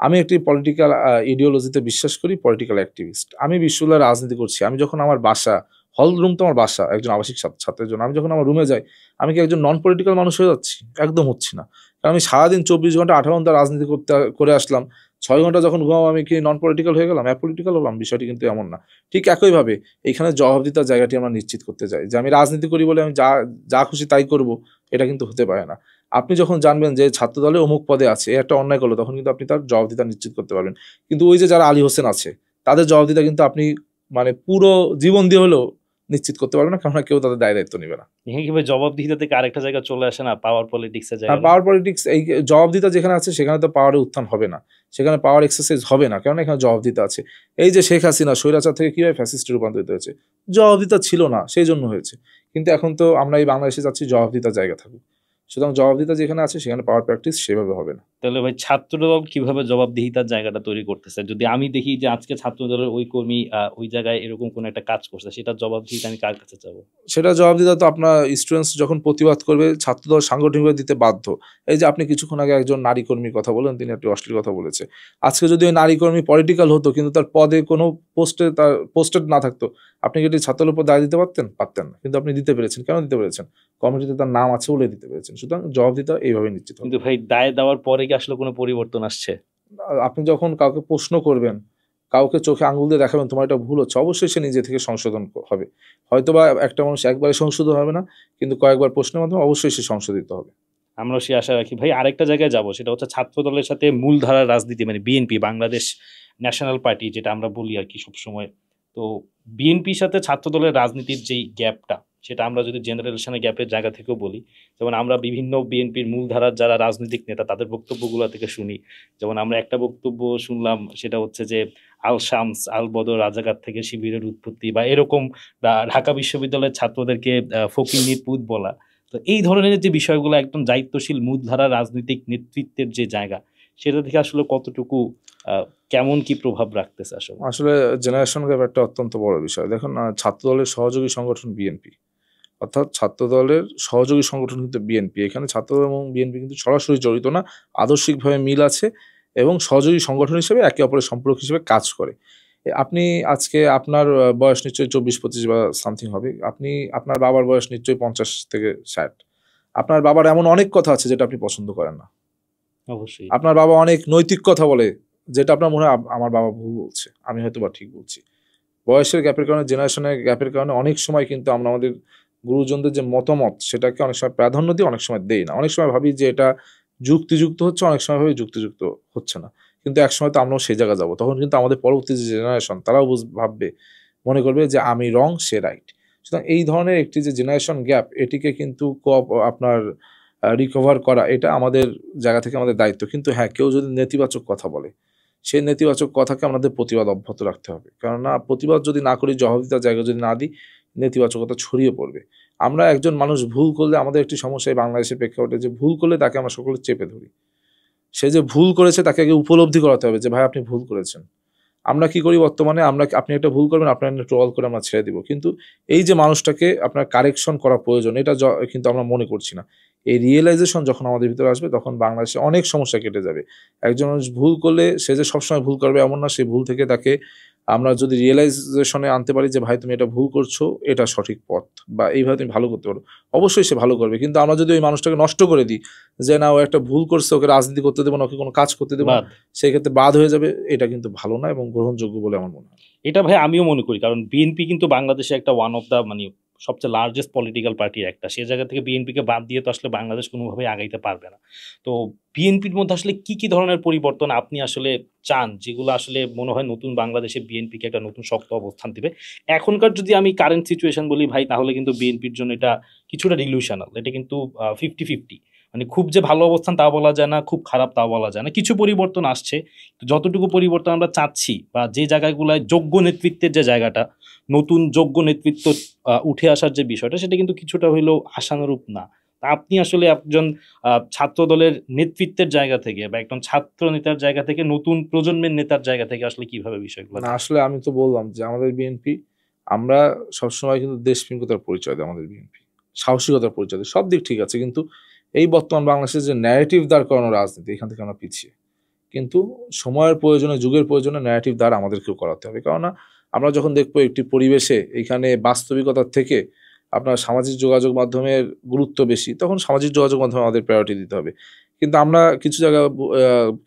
আমি একটি পলিটিক্যাল ইডিওলজিতে বিশ্বাস করি, পলিটিক্যাল অ্যাক্টিভিস্ট। আমি বিশ্ববিদ্যালয়ে রাজনীতি করছি। আমি যখন আমার বাসা, হল রুম তো আমার বাসা একজন আবাসিক ছাত্রের জন্য, আমি যখন আমার রুমে যাই, আমি কি একজন নন পলিটিক্যাল মানুষ হয়ে যাচ্ছি? একদম হচ্ছি না। কারণ আমি সারাদিন 24 ঘন্টা 18 ঘন্টা রাজনীতি করে আসলাম, 6 ঘন্টা যখন ঘুমাবো আমি কি নন পলিটিক্যাল হয়ে গেলাম, অ্যাপলিটিক্যাল হলাম? বিষয়টি কিন্তু এমন না। ঠিক একইভাবে এইখানে জবাবদিহিতার জায়গাটি আমরা নিশ্চিত করতে চাই যে আমি রাজনীতি করি বলে আমি যা খুশি তাই করব, এটা কিন্তু হতে পারে না। আপনি যখন জানবেন যে ছাত্রদলে অমুক পদে আছে, একটা অন্যায় করলো, তখন কিন্তু আপনি তার জবাবদিহিতা নিশ্চিত করতে পারবেন। কিন্তু ওই যে যারা আলী হোসেন আছে, তাদের জবাবদিহিতা কিন্তু আপনি মানে পুরো জীবন দিয়ে হলেও নিশ্চিত করতে পারবেন না, কেননা কেউ তাদের দায়িত্ব নেবে না। এখানে কিভাবে জবাবদিহিতা থেকে আরেকটা জায়গায় চলে আসে না, পাওয়ার পলিটিক্সের আর জায়গায়? পাওয়ার পলিটিক্স, এই জবাবদিহিতা যেখানে আছে সেখানে তো পাওয়ারের উত্থান হবে না, সেখানে পাওয়ার এক্সারসাইজ হবে না, কারণ এখানে জবাবদিহিতা আছে। এই যে শেখ হাসিনা স্বৈরাচার থেকে কিভাবে ফ্যাসিস্টে রূপান্তরিত হয়েছে, জবাবদিহিতা ছিল না সেই জন্য হয়েছে। কিন্তু এখন তো আমরা এই বাংলাদেশে যাচ্ছি জবাবদিহিতার জায়গা থাকুক, সুতরাং জবাবদিহিতা যেখানে আছে সেখানে পাওয়ার প্র্যাকটিস সেভাবে হবে না। তাহলে ভাই ছাত্রদল কিভাবে জবাবদিহিতার জায়গাটা তৈরি করতেছে? যদি আমি দেখি যে আজকে ছাত্রদলের ওই কর্মী ওই জায়গায় এরকম কোনো একটা কাজ করছে, সেটার জবাবদিহিতা আমি কার কাছে চাবো? সেটা জবাবদিহিতা তো আপনার স্টুডেন্টস যখন প্রতিবাদ করবে, ছাত্রদল সাংগঠনিকভাবে দিতে বাধ্য। এই যে আপনি কিছুক্ষণ আগে একজন নারী কর্মীর কথা বলেন, তিনি একটি অশ্লীল কথা বলেছে। আজকে যদি ওই নারী কর্মী পলিটিক্যাল হতো কিন্তু তার পদে কোনো তার পোস্টেড না থাকতো, আপনি কি এটি ছাত্রদলের উপর দায় দিতে পারতেন? পারতেন না। কিন্তু আপনি দিতে পেরেছেন। কেন দিতে পেরেছেন? কমিটিতে তার নাম আছে বলে দিতে পেরেছেন। সুতরাং জবাবদিহিতা এইভাবে নিশ্চিত হবে। কিন্তু ভাই দায় দেওয়ার পরে কি আসলে কোনো পরিবর্তন আসছে? আপনি যখন কাউকে প্রশ্ন করবেন, কাউকে চোখে আঙুল দিয়ে দেখাবেন তোমার এটা ভুল হচ্ছে, অবশ্যই সে নিজে থেকে সংশোধন হবে। হয়তোবা একটা মানুষ একবারে সংশোধন হবে না, কিন্তু কয়েকবার প্রশ্নের মাধ্যমে অবশ্যই সে সংশোধিত হবে। আমরাও সেই আশা রাখি। ভাই আরেকটা জায়গায় যাবো, সেটা হচ্ছে ছাত্রদলের সাথে মূলধারার রাজনীতি, মানে বিএনপি, বাংলাদেশ ন্যাশনাল পার্টি যেটা আমরা বলি আর কি সবসময়। তো বিএনপির সাথে ছাত্রদলের রাজনীতির যেই গ্যাপটা, সেটা আমরা যদি জেনারেশনের গ্যাপের জায়গা থেকেও বলি, যেমন আমরা বিভিন্ন বিএনপির মূলধারার যারা রাজনৈতিক নেতা তাদের বক্তব্যগুলো থেকে শুনি। যেমন আমরা একটা বক্তব্য শুনলাম, সেটা হচ্ছে যে আল শামস আল বদর রাজাকার থেকে শিবিরের উৎপত্তি, বা এরকম ঢাকা বিশ্ববিদ্যালয়ের ছাত্রদেরকে ফকিন্নির পুত বলা। তো এই ধরনের যে বিষয়গুলো একদম দায়িত্বশীল মূলধারা রাজনৈতিক নেতৃত্বের যে জায়গা, সেটা থেকে আসলে কতটুকু কেমন কি প্রভাব রাখতেছে আসলে? আসলে জেনারেশন গ্যাপ একটা অত্যন্ত বড় বিষয়। দেখুন, ছাত্রদলের সহযোগী সংগঠন বিএনপি, অর্থাৎ ছাত্রদলের সহযোগী সংগঠন কিন্তু বিএনপি। এখানে ছাত্রদল এবং বিএনপি কিন্তু সরাসরি জড়িত না, আদর্শিকভাবে মিল আছে এবং সহযোগী সংগঠন হিসেবে একে অপরের সম্পর্ক হিসেবে কাজ করে। আপনি আজকে আপনার বয়স নিশ্চয়ই 24-25 বা সামথিং হবে। আপনার বাবার বয়স নিশ্চয়ই 50 থেকে 60। আপনার বাবার এমন অনেক কথা আছে যেটা আপনি পছন্দ করেন না। অবশ্যই। আপনার বাবা অনেক নৈতিক কথা বলে, যেটা আপনার মনে হয় আমার বাবা ভুল বলছে, আমি হয়তো বা ঠিক বলছি। বয়সের গ্যাপের কারণে, জেনারেশনের গ্যাপের কারণে অনেক সময় কিন্তু আমরা আমাদের গুরুজনদের যে মতামত সেটাকে অনেক সময় প্রাধান্য দিই, অনেক সময় দেই না। অনেক সময় ভাবি যে এটা যুক্তিযুক্ত হচ্ছে, অনেক সময় ভাবি যুক্তিযুক্ত হচ্ছে না। কিন্তু একসময় তো আমরাও সেই জায়গায় যাবো। তখন কিন্তু আমাদের পরবর্তী যে জেনারেশন তারাও ভাববে, মনে করবে যে আমি রং, সে রাইট। সুতরাং এই ধরনের একটি যে জেনারেশন গ্যাপ, এটিকে কিন্তু আপনার রিকভার করা, এটা আমাদের জায়গা থেকে আমাদের দায়িত্ব। কিন্তু হ্যাঁ, কেউ যদি নেতিবাচক কথা বলে, সেই নেতিবাচক কথাকে আমাদের প্রতিবাদ অব্যাহত রাখতে হবে। কেননা প্রতিবাদ যদি না করি, জবাবদিহিতার জায়গা যদি না দিই, নেতিবাচকতা ছড়িয়ে পড়বে। আমরা একজন মানুষ ভুল করলে, আমাদের একটি সমস্যা এই বাংলাদেশের প্রেক্ষাপটে, যে ভুল করলে তাকে আমরা সকলে চেপে ধরি। সে যে ভুল করেছে তাকে আগে উপলব্ধি করাতে হবে যে ভাই আপনি ভুল করেছেন। আমরা কি করি বর্তমানে, আপনি একটা ভুল করবেন, আপনার ট্রল করে আমরা ছেড়ে দিব। কিন্তু এই যে মানুষটাকে আপনার কারেকশন করা প্রয়োজন, এটা কিন্তু আমরা মনে করছি না। এই রিয়েলাইজেশন যখন আমাদের ভিতরে আসবে, তখন বাংলাদেশে অনেক সমস্যা কেটে যাবে। একজন মানুষ ভুল করলে সে যে সবসময় ভুল করবে এমন না, সেই ভুল থেকে তাকে আমরা যদি রিয়েলাইজেশনে আনতে পারি যে ভাই তুমি এটা ভুল করছো, এটা সঠিক পথ, বা এইভাবে তুমি ভালো করতে পারো, অবশ্যই সে ভালো করবে। কিন্তু আমরা যদি ওই মানুষটাকে নষ্ট করে দিই যে না, ও একটা ভুল করছে, ওকে রাজনীতি করতে দেবো না, ওকে কোনো কাজ করতে দেবো না, সেই ক্ষেত্রে বাদ হয়ে যাবে। এটা কিন্তু ভালো না এবং গ্রহণযোগ্য বলে আমার মনে হয়। এটা ভাই আমিও মনে করি, কারণ বিএনপি কিন্তু বাংলাদেশে একটা ওয়ান অফ দ্য মানে সবচেয়ে লার্জেস্ট পলিটিক্যাল পার্টির একটা। সেই জায়গা থেকে বিএনপিকে বাদ দিয়ে তো আসলে বাংলাদেশ কোনোভাবেই আগাইতে পারবে না। তো বিএনপির মধ্যে আসলে কি কি ধরনের পরিবর্তন আপনি আসলে চান, যেগুলো আসলে মনে হয় নতুন বাংলাদেশে বিএনপিকে একটা নতুন শক্ত অবস্থান দিবে? এখনকার যদি আমি কারেন্ট সিচুয়েশন বলি ভাই, তাহলে কিন্তু বিএনপির জন্য এটা কিছুটা রিলিউশনাল। এটা কিন্তু 50-50, মানে খুব যে ভালো অবস্থান তা বলা যায় না, খুব খারাপ তা বলা যায় না। কিছু পরিবর্তন আসছে, যতটুকু পরিবর্তন আমরা চাচ্ছি, বা যে জায়গাগুলোয় যোগ্য নেতৃত্বের যে জায়গাটা, নতুন যোগ্য নেতৃত্ব উঠে আসার যে বিষয়টা, সেটা কিন্তু কিছুটা হইলেও আশানুরূপ না। আপনি আসলে একজন ছাত্র দলের নেতৃত্বের জায়গা থেকে, বা একজন ছাত্র নেতার জায়গা থেকে, নতুন প্রজন্মের নেতার জায়গা থেকে আসলে কিভাবে বিষয়গুলো? না, আসলে আমি তো বললাম যে আমাদের বিএনপি, আমরা সবসময় কিন্তু দেশপ্রেমিকতার পরিচয় দেয় আমাদের বিএনপি, সাহসিকতার পরিচয় দেয়, সব দিক ঠিক আছে। কিন্তু এই বর্তমান বাংলাদেশের যে ন্যারেটিভ দাঁড় করানো রাজনীতি, এখান থেকে আমরা পিছিয়ে। কিন্তু সময়ের প্রয়োজনে, যুগের প্রয়োজনে ন্যারেটিভ দাঁড় আমাদেরকেও করাতে হবে। কেননা আমরা যখন দেখবো একটি পরিবেশে এখানে বাস্তবিকতার থেকে আপনার সামাজিক যোগাযোগ মাধ্যমের গুরুত্ব বেশি, তখন সামাজিক যোগাযোগ মাধ্যমে আমাদের প্রায়োরিটি দিতে হবে। কিন্তু আমরা কিছু জায়গায়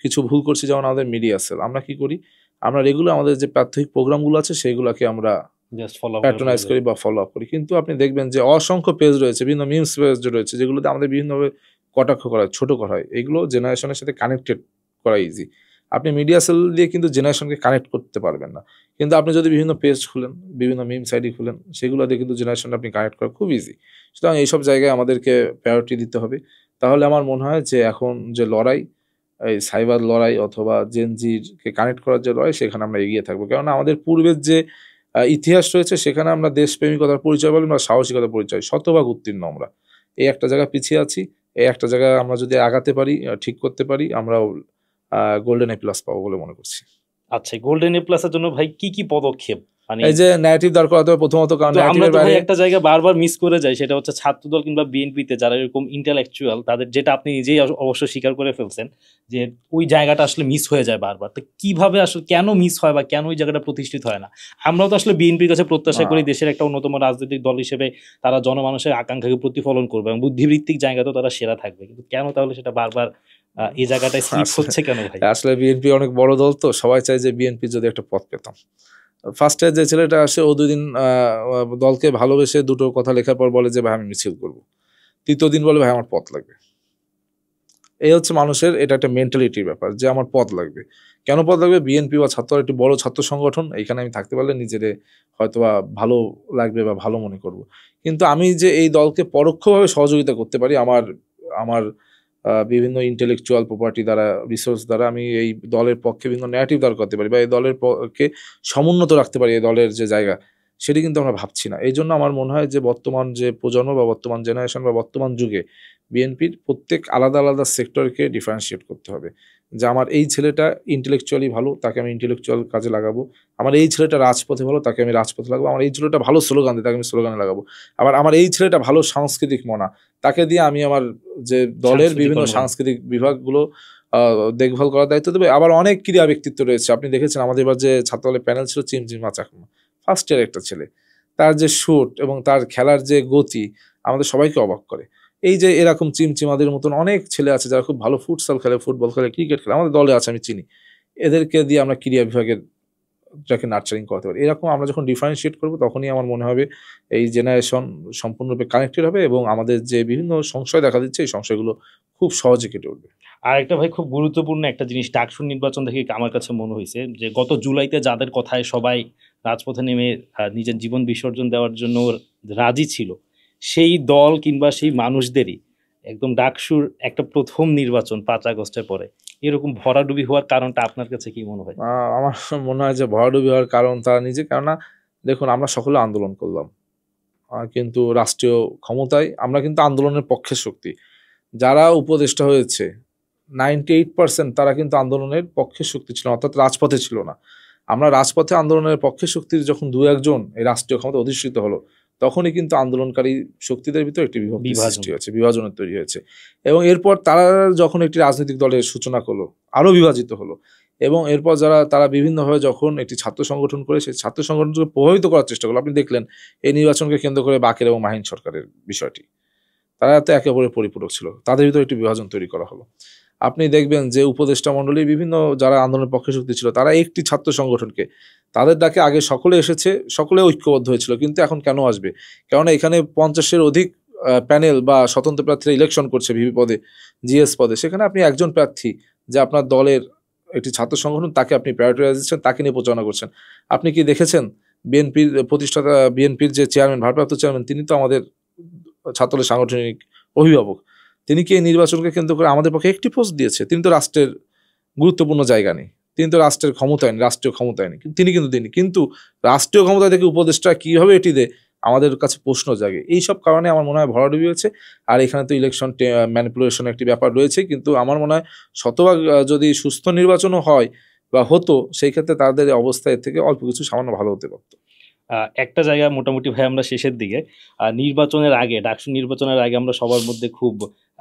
কিছু ভুল করছি, যেমন আমাদের মিডিয়া সেল। আমরা কি করি, আমরা রেগুলার আমাদের যে প্রাত্যহিক প্রোগ্রামগুলো আছে সেগুলোকে আমরা জাস্ট ফলো আপ প্যাট্রোনাইজ করি বা ফলো আপ করি। কিন্তু আপনি দেখবেন যে অসংখ্য পেজ রয়েছে, বিভিন্ন মিমস পেজ রয়েছে, যেগুলোতে আমাদের বিভিন্নভাবে কটাক্ষ করা হয়, ছোট করা হয়। এগুলো জেনারেশনের সাথে কানেক্টেড করা ইজি। আপনি মিডিয়া সেল দিয়ে কিন্তু জেনারেশনকে কানেক্ট করতে পারবেন না। কিন্তু আপনি যদি বিভিন্ন পেজ খুলেন, বিভিন্ন মিমস আইডি খুলেন, সেগুলো দিয়ে কিন্তু জেনারেশনটা আপনি কানেক্ট করা খুব ইজি। সুতরাং এইসব জায়গায় আমাদেরকে প্রায়োরিটি দিতে হবে। তাহলে আমার মনে হয় যে এখন যে লড়াই, এই সাইবার লড়াই অথবা জেনজিকে কানেক্ট করার যে লড়াই, সেখানে আমরা এগিয়ে থাকবো। কেননা আমাদের পূর্বের যে ইতিহাস রয়েছে, সেখানে আমরা দেশপ্রেমিকতার পরিচয় বলেন বা সাহসিকতার পরিচয়, শতভাগ উত্তীর্ণ আমরা। এই একটা জায়গায় পিছিয়ে আছি, এই একটা জায়গায় আমরা যদি আগাতে পারি, ঠিক করতে পারি, আমরাও গোল্ডেন এ প্লাস পাবো বলে মনে করছি। আচ্ছা, গোল্ডেন এ প্লাসের জন্য ভাই কি কি পদক্ষেপ? মানে এই যে ন্যারেটিভ দাঁড় করাতে হবে প্রথমত, কারণ আমরা তো ভাই একটা জায়গা বারবার মিস করে যাই, সেটা হচ্ছে ছাত্রদল কিংবা বিএনপিতে যারা এরকম ইন্টেলেকচুয়াল, তাদের, যেটা আপনি নিজেই অবশ্য স্বীকার করে ফেলছেন, যে ওই জায়গাটা আসলে মিস হয়ে যায় বারবার। তো কিভাবে আসলে কেন মিস হয় বা কেন ওই জায়গাটা প্রতিষ্ঠিত হয় না? আমরাও তো আসলে বিএনপির কাছে প্রত্যাশা করি দেশের একটা অন্যতম রাজনৈতিক দল হিসেবে তারা জনমানুষের আকাঙ্ক্ষাকে প্রতিফলন করবে এবং বুদ্ধিবৃত্তিক জায়গাতেও তারা সেরা থাকবে, কিন্তু কেন তাহলে সেটা বারবার এই জায়গাটায় স্লিপ হচ্ছে কেন ভাই? আসলে বিএনপি অনেক বড় দল, তো সবাই চায় যে বিএনপি যদি একটা পদ পেতাম। ফার্স্টে যে ছেলেটা আসে, ও 2 দিন দলকে ভালোবেসে দুটো কথা লেখার পর বলে যে ভাই আমি মিছিল করব। 3য় দিন বলে ভাই আমার পদ লাগবে। এই হচ্ছে মানুষের, এটা একটা মেন্টালিটির ব্যাপার যে আমার পদ লাগবে। কেন পদ লাগবে? বিএনপি বা ছাত্র একটি বড় ছাত্র সংগঠন, এখানে আমি থাকতে পারলে নিজেরে হয়তোবা ভালো লাগবে বা ভালো মনে করব। কিন্তু আমি যে এই দলকে পরোক্ষভাবে সহযোগিতা করতে পারি, আমার আমার বিভিন্ন ইন্টেলেকচুয়াল প্রপার্টি দ্বারা, রিসোর্স দ্বারা আমি এই দলের পক্ষে বিভিন্ন ন্যারেটিভ দাঁড় করতে পারি বা এই দলের পক্ষে সমুন্নত রাখতে পারি, এই দলের যে জায়গা, সেটি কিন্তু আমরা ভাবছি না। এই জন্য আমার মনে হয় যে বর্তমান যে প্রজন্ম বা বর্তমান জেনারেশন বা বর্তমান যুগে বিএনপির প্রত্যেক আলাদা আলাদা সেক্টরকে ডিফারেন্সিয়েট করতে হবে। যে আমার এই ছেলেটা ইন্টেলেকচুয়ালি ভালো, তাকে আমি ইন্টেলেকচুয়াল কাজে লাগাবো। আমার এই ছেলেটা রাজপথে ভালো, তাকে আমি রাজপথে লাগাবো। আমার এই ছেলেটা ভালো স্লোগান দেয়, তাকে আমি স্লোগানে লাগাবো। আবার আমার এই ছেলেটা ভালো সাংস্কৃতিক মনা, তাকে দিয়ে আমি আমার যে দলের বিভিন্ন সাংস্কৃতিক বিভাগগুলো দেখভাল করার দায়িত্ব দেবে। আবার অনেক ক্রীড়া ব্যক্তিত্ব রয়েছে, আপনি দেখেছেন আমাদের এবার যে ছাত্রদলের প্যানেল ছিল, চিমচিমা চাকমা, ফার্স্ট ইয়ার একটা ছেলে, তার যে শুট এবং তার খেলার যে গতি আমাদের সবাইকে অবাক করে। এই যে এরকম চিমচিমাদের মতন অনেক ছেলে আছে যারা খুব ভালো ফুটসাল খেলে, ফুটবল খেলে, ক্রিকেট খেলে, আমাদের দলে আছে, আমি চিনি। এদেরকে দিয়ে আমরা ক্রীড়া বিভাগের যাকে নার্চারিং করতে পারি। এরকম আমরা যখন ডিফারেন্সিয়েট করবো, তখনই আমার মনে হবে এই জেনারেশন সম্পূর্ণরূপে কানেক্টেড হবে এবং আমাদের যে বিভিন্ন সংশয় দেখা দিচ্ছে, এই সংশয়গুলো খুব সহজে কেটে উঠবে। আর একটা ভাই খুব গুরুত্বপূর্ণ একটা জিনিস ডাকসুর নির্বাচন থেকে আমার কাছে মনে হয়েছে যে গত জুলাইতে যাদের কথায় সবাই রাজপথে নেমে নিজের জীবন বিসর্জন দেওয়ার জন্য রাজি ছিল, সেই দল কিংবা সেই মানুষদেরই একদম ডাকসুর একটা প্রথম নির্বাচন 5 আগস্টের পরে এরকম ভরাডুবি হওয়ার কারণটা আপনার কাছে কি মনে হয়? আমার মনে হয় যে ভরাডুবি হওয়ার কারণ তারা নিজে। কেননা দেখুন, আমরা সকলে আন্দোলন করলাম, কিন্তু রাষ্ট্রীয় ক্ষমতায় আমরা কিন্তু আন্দোলনের পক্ষের শক্তি। যারা উপদেষ্টা হয়েছে 98% তারা কিন্তু আন্দোলনের পক্ষের শক্তি ছিল, অর্থাৎ রাজপথে ছিল না। আমরা রাজপথে আন্দোলনের পক্ষের শক্তির যখন 2-1 এই রাষ্ট্রীয় ক্ষমতা অধিষ্ঠিত হলো, তখনই কিন্তু আন্দোলনকারী শক্তিদের ভিতরে একটি বিভক্তি সৃষ্টি হয়েছে, বিভাজনের তৈরি হয়েছে। এবং এরপর তারা যখন একটি রাজনৈতিক দলের সূচনা করলো, আরও বিভাজিত হলো, এবং এরপর তারা বিভিন্নভাবে যখন একটি ছাত্র সংগঠন করে সেই ছাত্র সংগঠনকে প্রভাবিত করার চেষ্টা করলো। আপনি দেখলেন এই নির্বাচনকে কেন্দ্র করে বাকের এবং মাহিন সরকারের বিষয়টি, তারা তো একে অপরের পরিপূরক ছিল, তাদের ভিতরে একটি বিভাজন তৈরি করা হলো। আপনি দেখবেন যে উপদেষ্টা মণ্ডলী বিভিন্ন যারা আন্দোলনের পক্ষে শক্তি ছিল, তারা একটি ছাত্র সংগঠনকে, তাদের ডাকে আগে সকলে এসেছে, সকলে ঐক্যবদ্ধ হয়েছিল, কিন্তু এখন কেন আসবে? কেননা এখানে 50-এর অধিক প্যানেল বা স্বতন্ত্র প্রার্থীরা ইলেকশন করছে ভিপি পদে, জিএস পদে। সেখানে আপনি একজন প্রার্থী যে আপনার দলের একটি ছাত্র সংগঠন, তাকে আপনি প্রায়োরিটাইজ দিচ্ছেন, তাকে নিয়ে প্রচারণা করছেন। আপনি কি দেখেছেন বিএনপির প্রতিষ্ঠাতা, বিএনপির যে চেয়ারম্যান, ভারপ্রাপ্ত চেয়ারম্যান, তিনি তো আমাদের ছাত্রদের সাংগঠনিক অভিভাবক। তিনি কি এই নির্বাচনকে কেন্দ্র করে আমাদের পক্ষে একটি পোস্ট দিয়েছে? তিনি তো রাষ্ট্রের গুরুত্বপূর্ণ জায়গা নেই, তিনি তো রাষ্ট্রের ক্ষমতায় নেই, রাষ্ট্রীয় ক্ষমতায় নেই, তিনি কিন্তু কিন্তু রাষ্ট্রীয় ক্ষমতা থেকে উপদেষ্টা কীভাবে এটি দেয়, আমাদের কাছে প্রশ্ন জাগে। এইসব কারণে আমার মনে হয় ভরাডুবি হয়েছে। আর এখানে তো ইলেকশন ম্যানিপুলেশন একটি ব্যাপার রয়েছে, কিন্তু আমার মনে হয় শতভাগ যদি সুস্থ নির্বাচনও হয় বা হতো, সেই ক্ষেত্রে তাদের অবস্থা এর থেকে অল্প কিছু সামান্য ভালো হতে পারত। একটা জায়গা মোটামুটি ভাই আমরা শেষের দিকে, নির্বাচনের আগে, ডাকসু নির্বাচনের আগে আমরা সবার মধ্যে খুব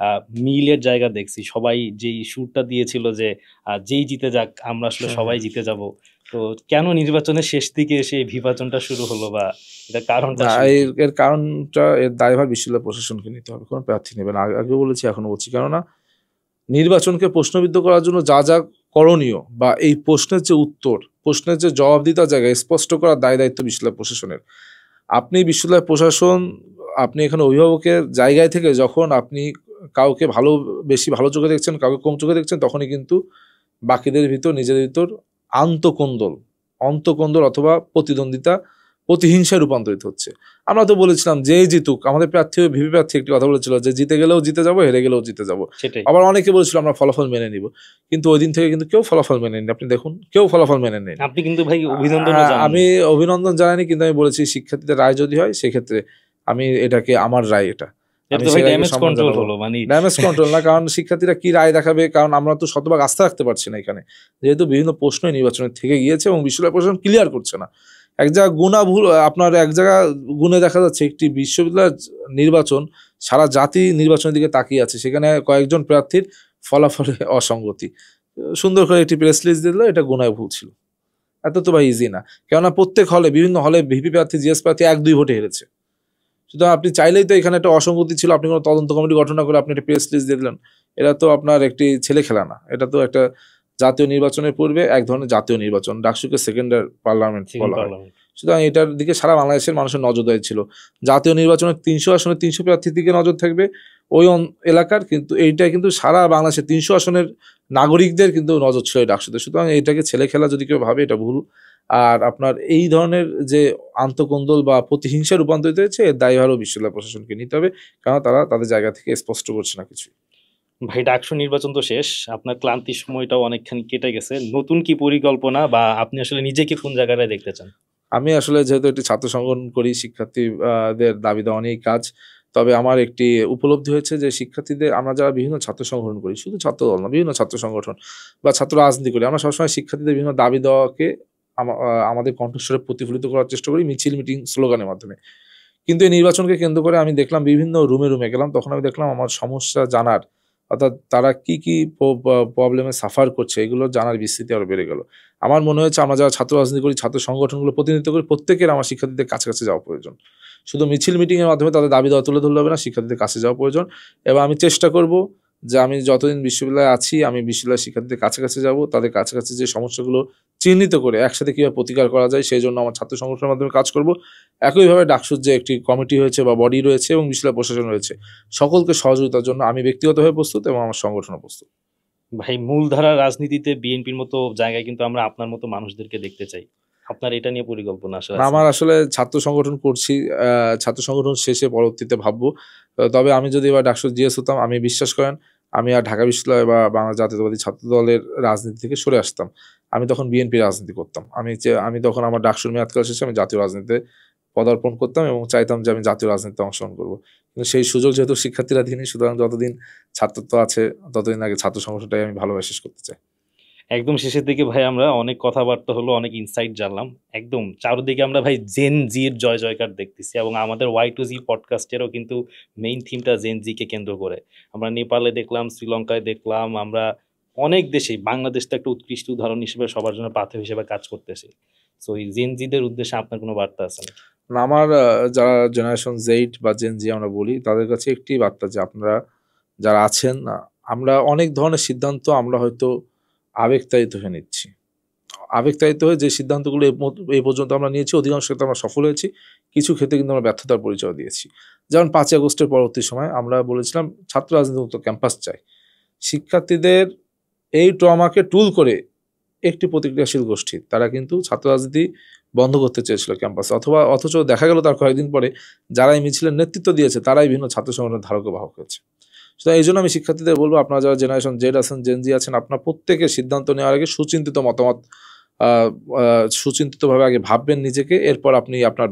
মিলের জায়গা দেখছি। সবাই যেই সুরটা দিয়েছিল যে যেই জিতে যাক আমরা আসলে সবাই জিতে যাব, তো কেন নির্বাচনের শেষ দিকে এসে বিভাজনটা শুরু হলো বা এটা কারণটা? এর কারণটা, এর দায়ভার বিশ্ববিদ্যালয় প্রশাসনকে নিতে হবে, কোনো প্রার্থী নেবে না। আগে বলেছি, এখনো বলছি। কেননা নির্বাচনকে প্রশ্নবিদ্ধ করার জন্য যা যা করণীয় বা এই প্রশ্নের যে উত্তর, প্রশ্নের যে জবাবদিহিতার জায়গায় স্পষ্ট করার দায়িত্ব বিশ্ববিদ্যালয় প্রশাসনের। আপনি বিশ্ববিদ্যালয় প্রশাসন, আপনি এখানে অভিভাবকের জায়গায় থেকে যখন আপনি কাউকে বেশি ভালো চোখে দেখছেন, কাউকে কম চোখে দেখছেন, তখনই কিন্তু বাকিদের ভিতর, নিজেদের ভিতর অন্তকোন্দল অথবা প্রতিদ্বন্দ্বিতা, প্রতিহিংসায় রূপান্তরিত হচ্ছে। আমরা তো বলেছিলাম যে জিতুক, আমাদের প্রার্থী ভিপি প্রার্থী একটি কথা বলেছিল যে জিতে গেলেও জিতে যাবো, হেরে গেলেও জিতে যাবো। আবার অনেকে বলেছিল আমরা ফলাফল মেনে নিব, কিন্তু ওই দিন থেকে কিন্তু কেউ ফলাফল মেনে নেই। আপনি দেখুন, কেউ ফলাফল মেনে নেই। আপনি কিন্তু ভাই অভিনন্দন, আমি অভিনন্দন জানাইনি, কিন্তু আমি বলেছি শিক্ষার্থীদের রায় যদি হয় সেক্ষেত্রে আমি এটাকে আমার রায়, এটা ড্যামেজ কন্ট্রোল না, কারণ শিক্ষার্থীরা কি রায় দেখাবে, কারণ আমরা তো শতভাগ আস্থা রাখতে পারছি না এখানে, যেহেতু বিভিন্ন প্রশ্ন নির্বাচনের থেকে গিয়েছে এবং বিশ্ববিদ্যালয় প্রশাসন ক্লিয়ার করছে না। এক জায়গা গুণা ভুল, আপনার এক জায়গা গুণে দেখা যাচ্ছে একটি বিশ্ববিদ্যালয় নির্বাচন সারা জাতি নির্বাচনের দিকে তাকিয়ে আছে, সেখানে কয়েকজন প্রার্থীর ফলাফলে অসঙ্গতি, সুন্দর করে একটি প্রেস লিস্ট দিল, এটা গুণায় ভুল ছিল। এত তো ভাই ইজি না, কেননা প্রত্যেক হলে, বিভিন্ন হলে ভিপি প্রার্থী, জিএস প্রার্থী 1-2 ভোটে হেরেছে। সুতরাং আপনি চাইলেই তো এখানে একটা অসঙ্গতি ছিল, আপনি কোনো তদন্ত কমিটি গঠন করে আপনি একটা প্রেস লিস্ট দিয়ে দিলেন, এটা তো আপনার একটি ছেলে খেলা না। এটা তো একটা জাতীয় নির্বাচনের পূর্বে এক ধরনের জাতীয় নির্বাচন, ডাকসুকে সেকেন্ডার পার্লামেন্ট বলা হয়। সুতরাং এটার দিকে সারা বাংলাদেশের মানুষের নজরদারি ছিল। জাতীয় নির্বাচনের 300 আসনে 300 প্রার্থীর দিকে নজর থাকবে ওই এলাকার, কিন্তু এইটা কিন্তু সারা বাংলাদেশের 300 আসনের নাগরিকদের কিন্তু নজর ছিল এই ডাকসুতে। সুতরাং এইটাকে ছেলে খেলা যদি কেউ ভাবে, এটা ভুল। আর আপনার এই ধরনের যে আন্তঃকোন্দল বা প্রতিহিংসা রূপান্তরিত হয়েছে, এর দায়ভারও বিশ্ববিদ্যালয় প্রশাসনকে নিতে হবে, কারণ তারা তাদের জায়গা থেকে স্পষ্ট করছে না কিছু। ভাই ডাকসু নির্বাচন তো শেষ, আপনার ক্লান্তির সময়টাও অনেকখানি কেটে গেছে, নতুন কি পরিকল্পনা বা আপনি আসলে নিজেকে কোন জায়গায় দেখতে চান? আমি আসলে যেহেতু একটি ছাত্র সংগঠন করি, শিক্ষার্থীদের দাবি দেওয়া অনেক কাজ, তবে আমার একটি উপলব্ধি হয়েছে যে শিক্ষার্থীদের, আমরা যারা বিভিন্ন ছাত্র সংগঠন করি, শুধু ছাত্র দল না, বিভিন্ন ছাত্র সংগঠন বা ছাত্র রাজনীতি করি, আমরা সবসময় শিক্ষার্থীদের বিভিন্ন দাবি দেওয়াকে আমাদের কণ্ঠস্বরে প্রতিফলিত করার চেষ্টা করি মিছিল, মিটিং, স্লোগানের মাধ্যমে। কিন্তু এই নির্বাচনকে কেন্দ্র করে আমি দেখলাম বিভিন্ন রুমে গেলাম, তখন আমি দেখলাম আমার সমস্যা জানার, অর্থাৎ তারা কি প্রবলেমে সাফার করছে, এগুলো জানার বিস্তৃতি আরো বেড়ে গেল। আমার মনে হয়েছে আমরা যারা ছাত্র রাজনীতি করি, ছাত্র সংগঠনগুলো প্রতিনিধিত্ব করি, প্রত্যেকের আমার শিক্ষার্থীদের কাছাকাছি যাওয়া প্রয়োজন। শুধু মিছিল মিটিংয়ের মাধ্যমে তাদের দাবি দেওয়া তুলে ধরলে হবে না, শিক্ষার্থীদের কাছে যাওয়া প্রয়োজন। এবং আমি চেষ্টা করব যে আমি যতদিন বিশ্ববিদ্যালয়ে আছি, আমি বিশ্ববিদ্যালয়ের শিক্ষার্থীদের কাছাকাছি যাব, তাদের কাছাকাছি যে সমস্যাগুলো চিহ্নিত করে একসাথে কীভাবে প্রতিকার করা যায়, সেই জন্য আমার ছাত্র সংগঠনের মাধ্যমে কাজ করব। একইভাবে ডাকসুর যে একটি কমিটি হয়েছে বা বডি রয়েছে এবং বিশ্ববিদ্যালয় প্রশাসন রয়েছে, সকলকে সহযোগিতার জন্য আমি ব্যক্তিগতভাবে প্রস্তুত এবং আমার সংগঠনও প্রস্তুত। ভাই মূলধারা রাজনীতিতে বিএনপির মতো জায়গায় কিন্তু আমরা আপনার মতো মানুষদেরকে দেখতে চাই, আপনার এটা নিয়ে পরিকল্পনা আসলে? আমার আসলে ছাত্র সংগঠন করছি, ছাত্র সংগঠন শেষে পরবর্তীতে ভাববো। তবে আমি যদি এবার ডাকসু জিএস হতাম, আমি বিশ্বাস করেন আমি আর ঢাকা বিশ্ববিদ্যালয় বা বাংলা জাতীয়তাবাদী ছাত্র দলের রাজনীতি থেকে সরে আসতাম, আমি তখন বিএনপি রাজনীতি করতাম। আমি তখন আমার ডাকসুর মেয়াদকাল শেষে আমি জাতীয় রাজনীতিতে পদার্পণ করতাম এবং চাইতাম যে আমি জাতীয় রাজনীতিতে অংশগ্রহণ করবো, কিন্তু সেই সুযোগ যেহেতু শিক্ষার্থীরা দিনই, সুতরাং যতদিন ছাত্রত্ব আছে ততদিন আগে ছাত্র সংগঠনটাই আমি ভালোভাবে শেষ করতে চাই। একদম শেষের দিকে ভাই আমরা অনেক কথাবার্তা হলো, অনেক ইনসাইট জানলাম, একদম চারদিকে আমরা ভাই জেন জির জয় জয়কার দেখতেছি, এবং আমাদের Y2Z পডকাস্টেরও কিন্তু মেইন থিমটা জেন জিকে কেন্দ্র করে। আমরা নেপালে দেখলাম, শ্রীলঙ্কায় দেখলাম, আমরা অনেক দেশেই, বাংলাদেশ তো একটা উৎকৃষ্ট উদাহরণ হিসেবে সবার জন্য পাথর হিসেবে কাজ করতেছি। সো এই জেন জিদের উদ্দেশ্যে আপনার কোনো বার্তা আছে না? আমার যারা জেনারেশন জেড বা জেন জি আমরা বলি, তাদের কাছে একটি বার্তা যে আপনারা যারা আছেন, আমরা অনেক ধরনের সিদ্ধান্ত আমরা হয়তো আবেগতাড়িত হয়ে নিচ্ছি, আবেগতাড়িত হয়ে যে সিদ্ধান্তগুলো এই পর্যন্ত আমরা নিয়েছি, অধিকাংশ ক্ষেত্রে আমরা সফল হয়েছি, কিছু ক্ষেত্রে কিন্তু আমরা ব্যর্থতার পরিচয় দিয়েছি। যেমন 5ই আগস্টের পরবর্তী সময় আমরা বলেছিলাম ছাত্র রাজনীতিমুক্ত ক্যাম্পাস চাই, শিক্ষার্থীদের এই ট্রমাকে টুল করে একটি প্রতিক্রিয়াশীল গোষ্ঠী তারা কিন্তু ছাত্র রাজনীতি বন্ধ করতে চেয়েছিল ক্যাম্পাসে, অথচ দেখা গেল তার কয়েকদিন পরে যারা এই মিছিলের নেতৃত্ব দিয়েছে তারাই বিভিন্ন ছাত্র সংগঠনের ধারক বাহক হয়েছে। সুতরাং এই জন্য আমি শিক্ষার্থীদের বলবো, আপনারা যারা জেনারেশন জেড আছেন, জেন জি আছেন, আপনার প্রত্যেকের সিদ্ধান্ত নেওয়ার আগে সুচিন্তিত মতামত, সুচিন্তিতভাবে আগে ভাববেন নিজেকে, এরপর আপনি আপনার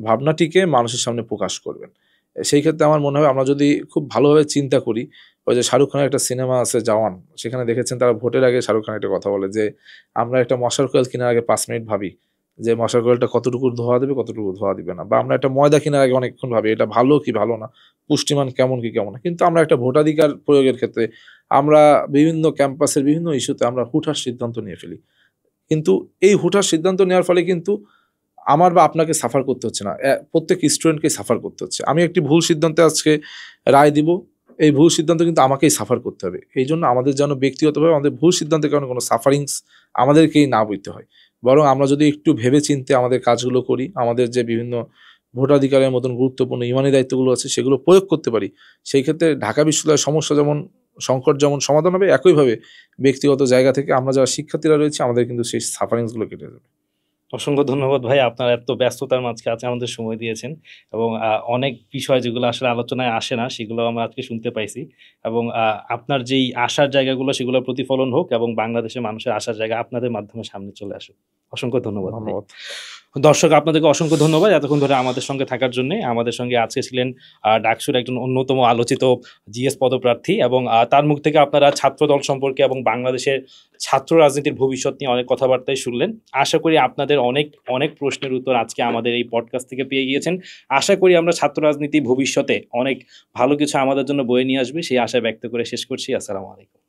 ভাবনাটিকে মানুষের সামনে প্রকাশ করবেন। সেই ক্ষেত্রে আমার মনে হয় আমরা যদি খুব ভালোভাবে চিন্তা করি, ওই যে শাহরুখ খানের একটা সিনেমা আছে জওয়ান, সেখানে দেখেছেন তারা ভোটের আগে শাহরুখ খান একটা কথা বলে যে আমরা একটা মশার কোয়েল কেনার আগে 5 মিনিট ভাবি যে মশার কোয়েলটা কতটুকু ধোয়া দেবে, কতটুকু ধোয়া দিবে না, বা আমরা একটা ময়দা কেনার আগে অনেকক্ষণ ভাবি এটা ভালো কি ভালো না, পুষ্টিমান কেমন কি কেমন না। কিন্তু আমরা একটা ভোটাধিকার প্রয়োগের ক্ষেত্রে আমরা বিভিন্ন ক্যাম্পাসের বিভিন্ন ইস্যুতে আমরা হুঠার সিদ্ধান্ত নিয়ে ফেলি, কিন্তু এই হুঠার সিদ্ধান্ত নেওয়ার ফলে কিন্তু আমার বা আপনাকে সাফার করতে হচ্ছে না, প্রত্যেক স্টুডেন্টকে সাফার করতে হচ্ছে। আমি একটি ভুল সিদ্ধান্তে আজকে রায় দিব, এই ভুল সিদ্ধান্ত কিন্তু আমাকেই সাফার করতে হবে। এই জন্য আমাদের যেন ব্যক্তিগতভাবে আমাদের ভুল সিদ্ধান্তের কারণে কোনো সাফারিংস আমাদেরকেই না বইতে হয়, বরং আমরা যদি একটু ভেবে চিন্তে আমাদের কাজগুলো করি, আমাদের যে বিভিন্ন ভোটাধিকারের মতন গুরুত্বপূর্ণ ইমানি দায়িত্বগুলো আছে সেগুলো প্রয়োগ করতে পারি, সেই ক্ষেত্রে ঢাকা বিশ্ববিদ্যালয়ের সমস্যা যেমন সংকট যেমন সমাধান হবে, একইভাবে ব্যক্তিগত জায়গা থেকে আমরা যারা শিক্ষার্থীরা রয়েছে আমাদের কিন্তু সেই সাফারিংসগুলো কেটে যাবে। অসংখ্য ধন্যবাদ ভাই, আপনার এত ব্যস্ততার মাঝখানে আজকে আমাদের সময় দিয়েছেন এবং অনেক বিষয় যেগুলো আসলে আলোচনায় আসে না সেগুলো আমরা আজকে শুনতে পাইছি এবং আপনার যেই আশার জায়গাগুলো সেগুলো প্রতিফলন হোক এবং বাংলাদেশের মানুষের আশার জায়গা আপনাদের মাধ্যমে সামনে চলে আসুক। অসংখ্য ধন্যবাদ। ধন্যবাদ দর্শক, আপনাদেরকে অসংখ্য ধন্যবাদ এতক্ষণ ধরে আমাদের সঙ্গে থাকার জন্য। আমাদের সঙ্গে আজকে ছিলেন ডাকসুর একজন অন্যতম আলোচিত জিএস পদপ্রার্থী এবং তার মুখ থেকে আপনারা ছাত্রদল সম্পর্কে এবং বাংলাদেশের ছাত্র রাজনীতির ভবিষ্যৎ নিয়ে অনেক কথাবার্তাই শুনলেন। আশা করি আপনাদের অনেক অনেক প্রশ্নের উত্তর আজকে আমাদের এই পডকাস্ট থেকে পেয়ে গিয়েছেন। আশা করি আমরা ছাত্র রাজনীতি ভবিষ্যতে অনেক ভালো কিছু আমাদের জন্য বয়ে নিয়ে আসবে, সেই আশা ব্যক্ত করে শেষ করছি। আসসালামু আলাইকুম।